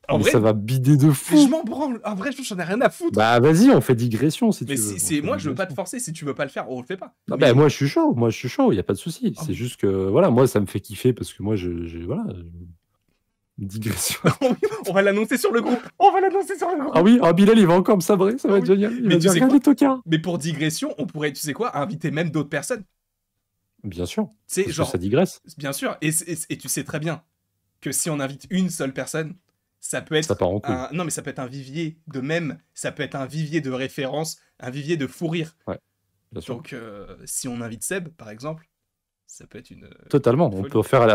En vrai, ça va bider de fou. Je m'en branle. En vrai, j'en ai rien à foutre. Bah vas-y, on fait digression si tu veux. Mais moi, je veux pas te forcer. Si tu veux pas le faire, on le fait pas. Non, bah, moi, je suis chaud. Il y a pas de souci. C'est juste que voilà, moi, ça me fait kiffer parce que moi, voilà. Digression. On va l'annoncer sur le groupe. Ah oui, Bilal, il va encore me sabrer. Ça va être génial. Il va dire, regarde les tocards. Mais pour digression, on pourrait, tu sais quoi, inviter même d'autres personnes. Bien sûr. Parce que ça digresse. Bien sûr. Et tu sais très bien que si on invite une seule personne, ça peut être ça part en couille. Non, mais ça peut être un vivier de mèmes, ça peut être un vivier de références, un vivier de fou rire. Ouais, bien sûr. Donc, si on invite Seb, par exemple, ça peut être une... Totalement. On peut faire,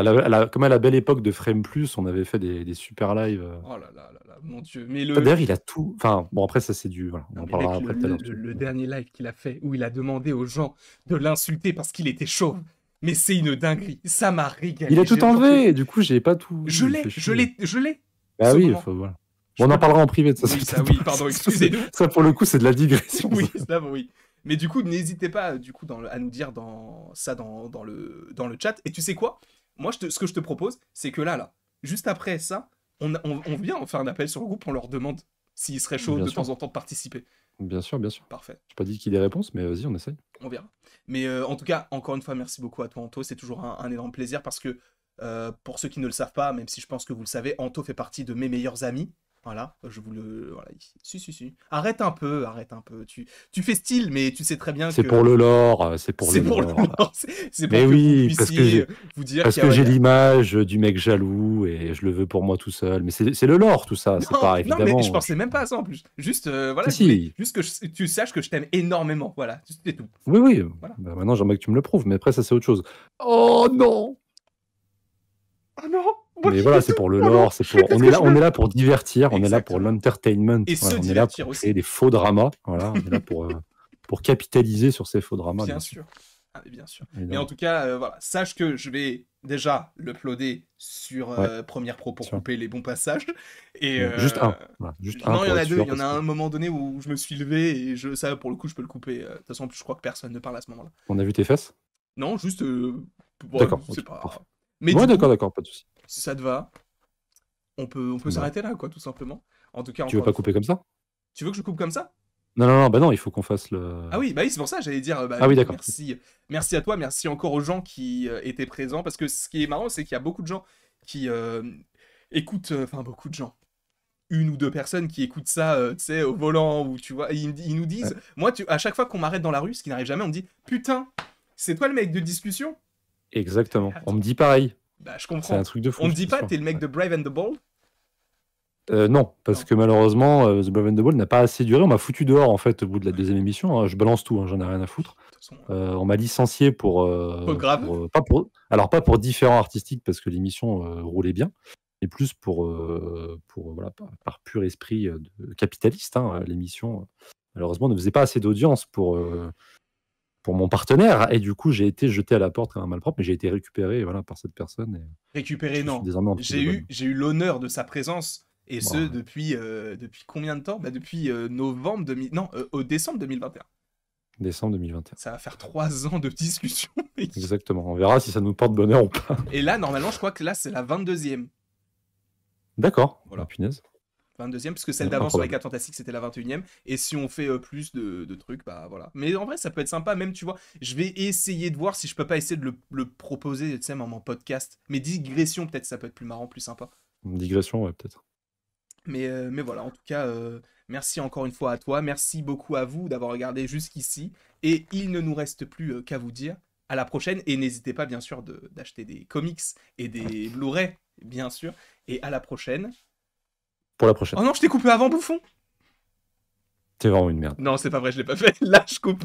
comme à la belle époque de Frame Plus, on avait fait des super lives. Oh là là là là, mon Dieu. Mais D'ailleurs, il a tout... Enfin, bon, après, ça, c'est du... Voilà, on en parlera après tout à l'heure. Le dernier live qu'il a fait, où il a demandé aux gens de l'insulter parce qu'il était chauve. Mais c'est une dinguerie. Ça m'a régalé. Il a tout enlevé, du coup, j'ai pas tout... Je l'ai. Bah oui, voilà. On en parlera en privé de ça. Oui, pardon, excusez-nous. Ça, pour le coup, c'est de la digression. Oui, ça, oui. Mais du coup, n'hésitez pas à nous dire dans le chat. Et tu sais quoi? Moi, ce que je te propose, c'est que là, juste après ça, on vient, on fait un appel sur le groupe, on leur demande s'ils seraient chauds de temps en temps de participer. Bien sûr. Parfait. J'ai pas dit qu'il y ait des réponses, mais vas-y, on essaye. On verra. Mais en tout cas, encore une fois, merci beaucoup à toi, Anto. C'est toujours un énorme plaisir parce que pour ceux qui ne le savent pas, même si je pense que vous le savez, Anto fait partie de mes meilleurs amis. Voilà, je vous le. Voilà. Si. Arrête un peu, arrête un peu. Tu fais style, mais tu sais très bien C'est que. pour le lore, c'est pour C'est le pour le lore. lore, c'est pour Mais que vous oui, parce que puissiez vous dire qu'il y a. j'ai l'image du mec jaloux et je le veux pour moi tout seul. Mais c'est le lore tout ça, c'est pas Non, mais je évidemment. pensais même pas à ça en plus. Juste, voilà, Si, je voulais si. juste que tu saches que je t'aime énormément. Voilà, c'est tout. Oui, oui. Voilà. Bah, maintenant j'aimerais que tu me le prouves, mais après ça c'est autre chose. Oh non! Ah non! Mais voilà, c'est pour le Oh non! lore, c'est pour. Qu'est-ce que je on fais? est là pour divertir, on est là pour Exactement. l'entertainment, Et voilà, se on est là divertir pour aussi. créer des faux dramas, voilà, on est là pour capitaliser sur ces faux dramas, Bien bien sûr. sûr. Ah, mais bien sûr. Mais Évidemment. en tout cas, voilà, sache que je vais déjà l'uploader sur Ouais, Premiere Pro pour sûr. couper les bons passages. Et Juste un, voilà, juste un non, il y en pour a être deux. sûr. Il y en Parce a que un moment donné où je me suis levé et ça, pour le coup, je peux le couper. De toute façon, je crois que personne ne parle à ce moment-là. on a vu tes fesses? Non, juste. Ouais, D'accord, c'est ok, pas. parfait. Mais Ouais, du coup, d'accord, pas de souci. si ça te va, on peut Bah, s'arrêter là, quoi, tout simplement. En tout cas, tu veux encore pas une fois. couper comme ça? Tu veux que je coupe comme ça? Non, bah non, il faut qu'on fasse le. Ah oui, bah oui, c'est pour ça, j'allais dire, bah Ah oui, oui, d'accord. merci à toi, merci encore aux gens qui étaient présents, parce que ce qui est marrant, c'est qu'il y a beaucoup de gens qui écoutent, enfin beaucoup de gens, une ou deux personnes qui écoutent ça, tu sais, au volant, ou tu vois, ils nous disent, Ouais. moi, à chaque fois qu'on m'arrête dans la rue, ce qui n'arrive jamais, on me dit, putain, c'est toi le mec de discussion? Exactement. Attends. On me dit pareil. Bah je C'est comprends. un truc de fou. On te je dit te pas, sûr. t'es le mec de Brave and the Bold? Non, parce Non. que malheureusement, The Brave and the Bold n'a pas assez duré. On m'a foutu dehors en fait au bout de la deuxième émission, hein. Je balance tout, hein, j'en ai rien à foutre. De toute façon, On m'a licencié pour, pas grave. pas pour différents artistiques parce que l'émission roulait bien, mais plus pour voilà, par pur esprit de capitaliste, hein. L'émission malheureusement ne faisait pas assez d'audience pour mon partenaire et du coup j'ai été jeté à la porte comme un malpropre, mais j'ai été récupéré voilà, par cette personne et Récupérer, je suis non. désormais entre de bonnes. J'ai eu l'honneur de sa présence, et ce, Bah, depuis combien de temps? Bah depuis novembre 2000... Non, au décembre 2021. décembre 2021. Ça va faire 3 ans de discussion, mec. Exactement. On verra si ça nous porte bonheur ou pas. Et là, normalement, je crois que là, c'est la 22e. D'accord. Voilà. Ah, punaise. 22e, parce que celle d'avant sur les Improbable. 4 Fantastiques, c'était la 21e. Et si on fait plus de trucs, bah voilà. Mais en vrai, ça peut être sympa, même, tu vois. Je vais essayer de voir si je peux pas essayer de le proposer, tu sais, en podcast. Mais digression, peut-être, ça peut être plus marrant, plus sympa. Une digression, ouais, peut-être. Mais voilà, en tout cas, merci encore une fois à toi. Merci beaucoup à vous d'avoir regardé jusqu'ici. Et il ne nous reste plus qu'à vous dire à la prochaine. Et n'hésitez pas, bien sûr, d'acheter des comics et des Blu-ray, bien sûr. Et à la prochaine. Pour la prochaine. Oh non, je t'ai coupé avant, bouffon! T'es vraiment une merde. Non, c'est pas vrai, je l'ai pas fait. Là, je coupe.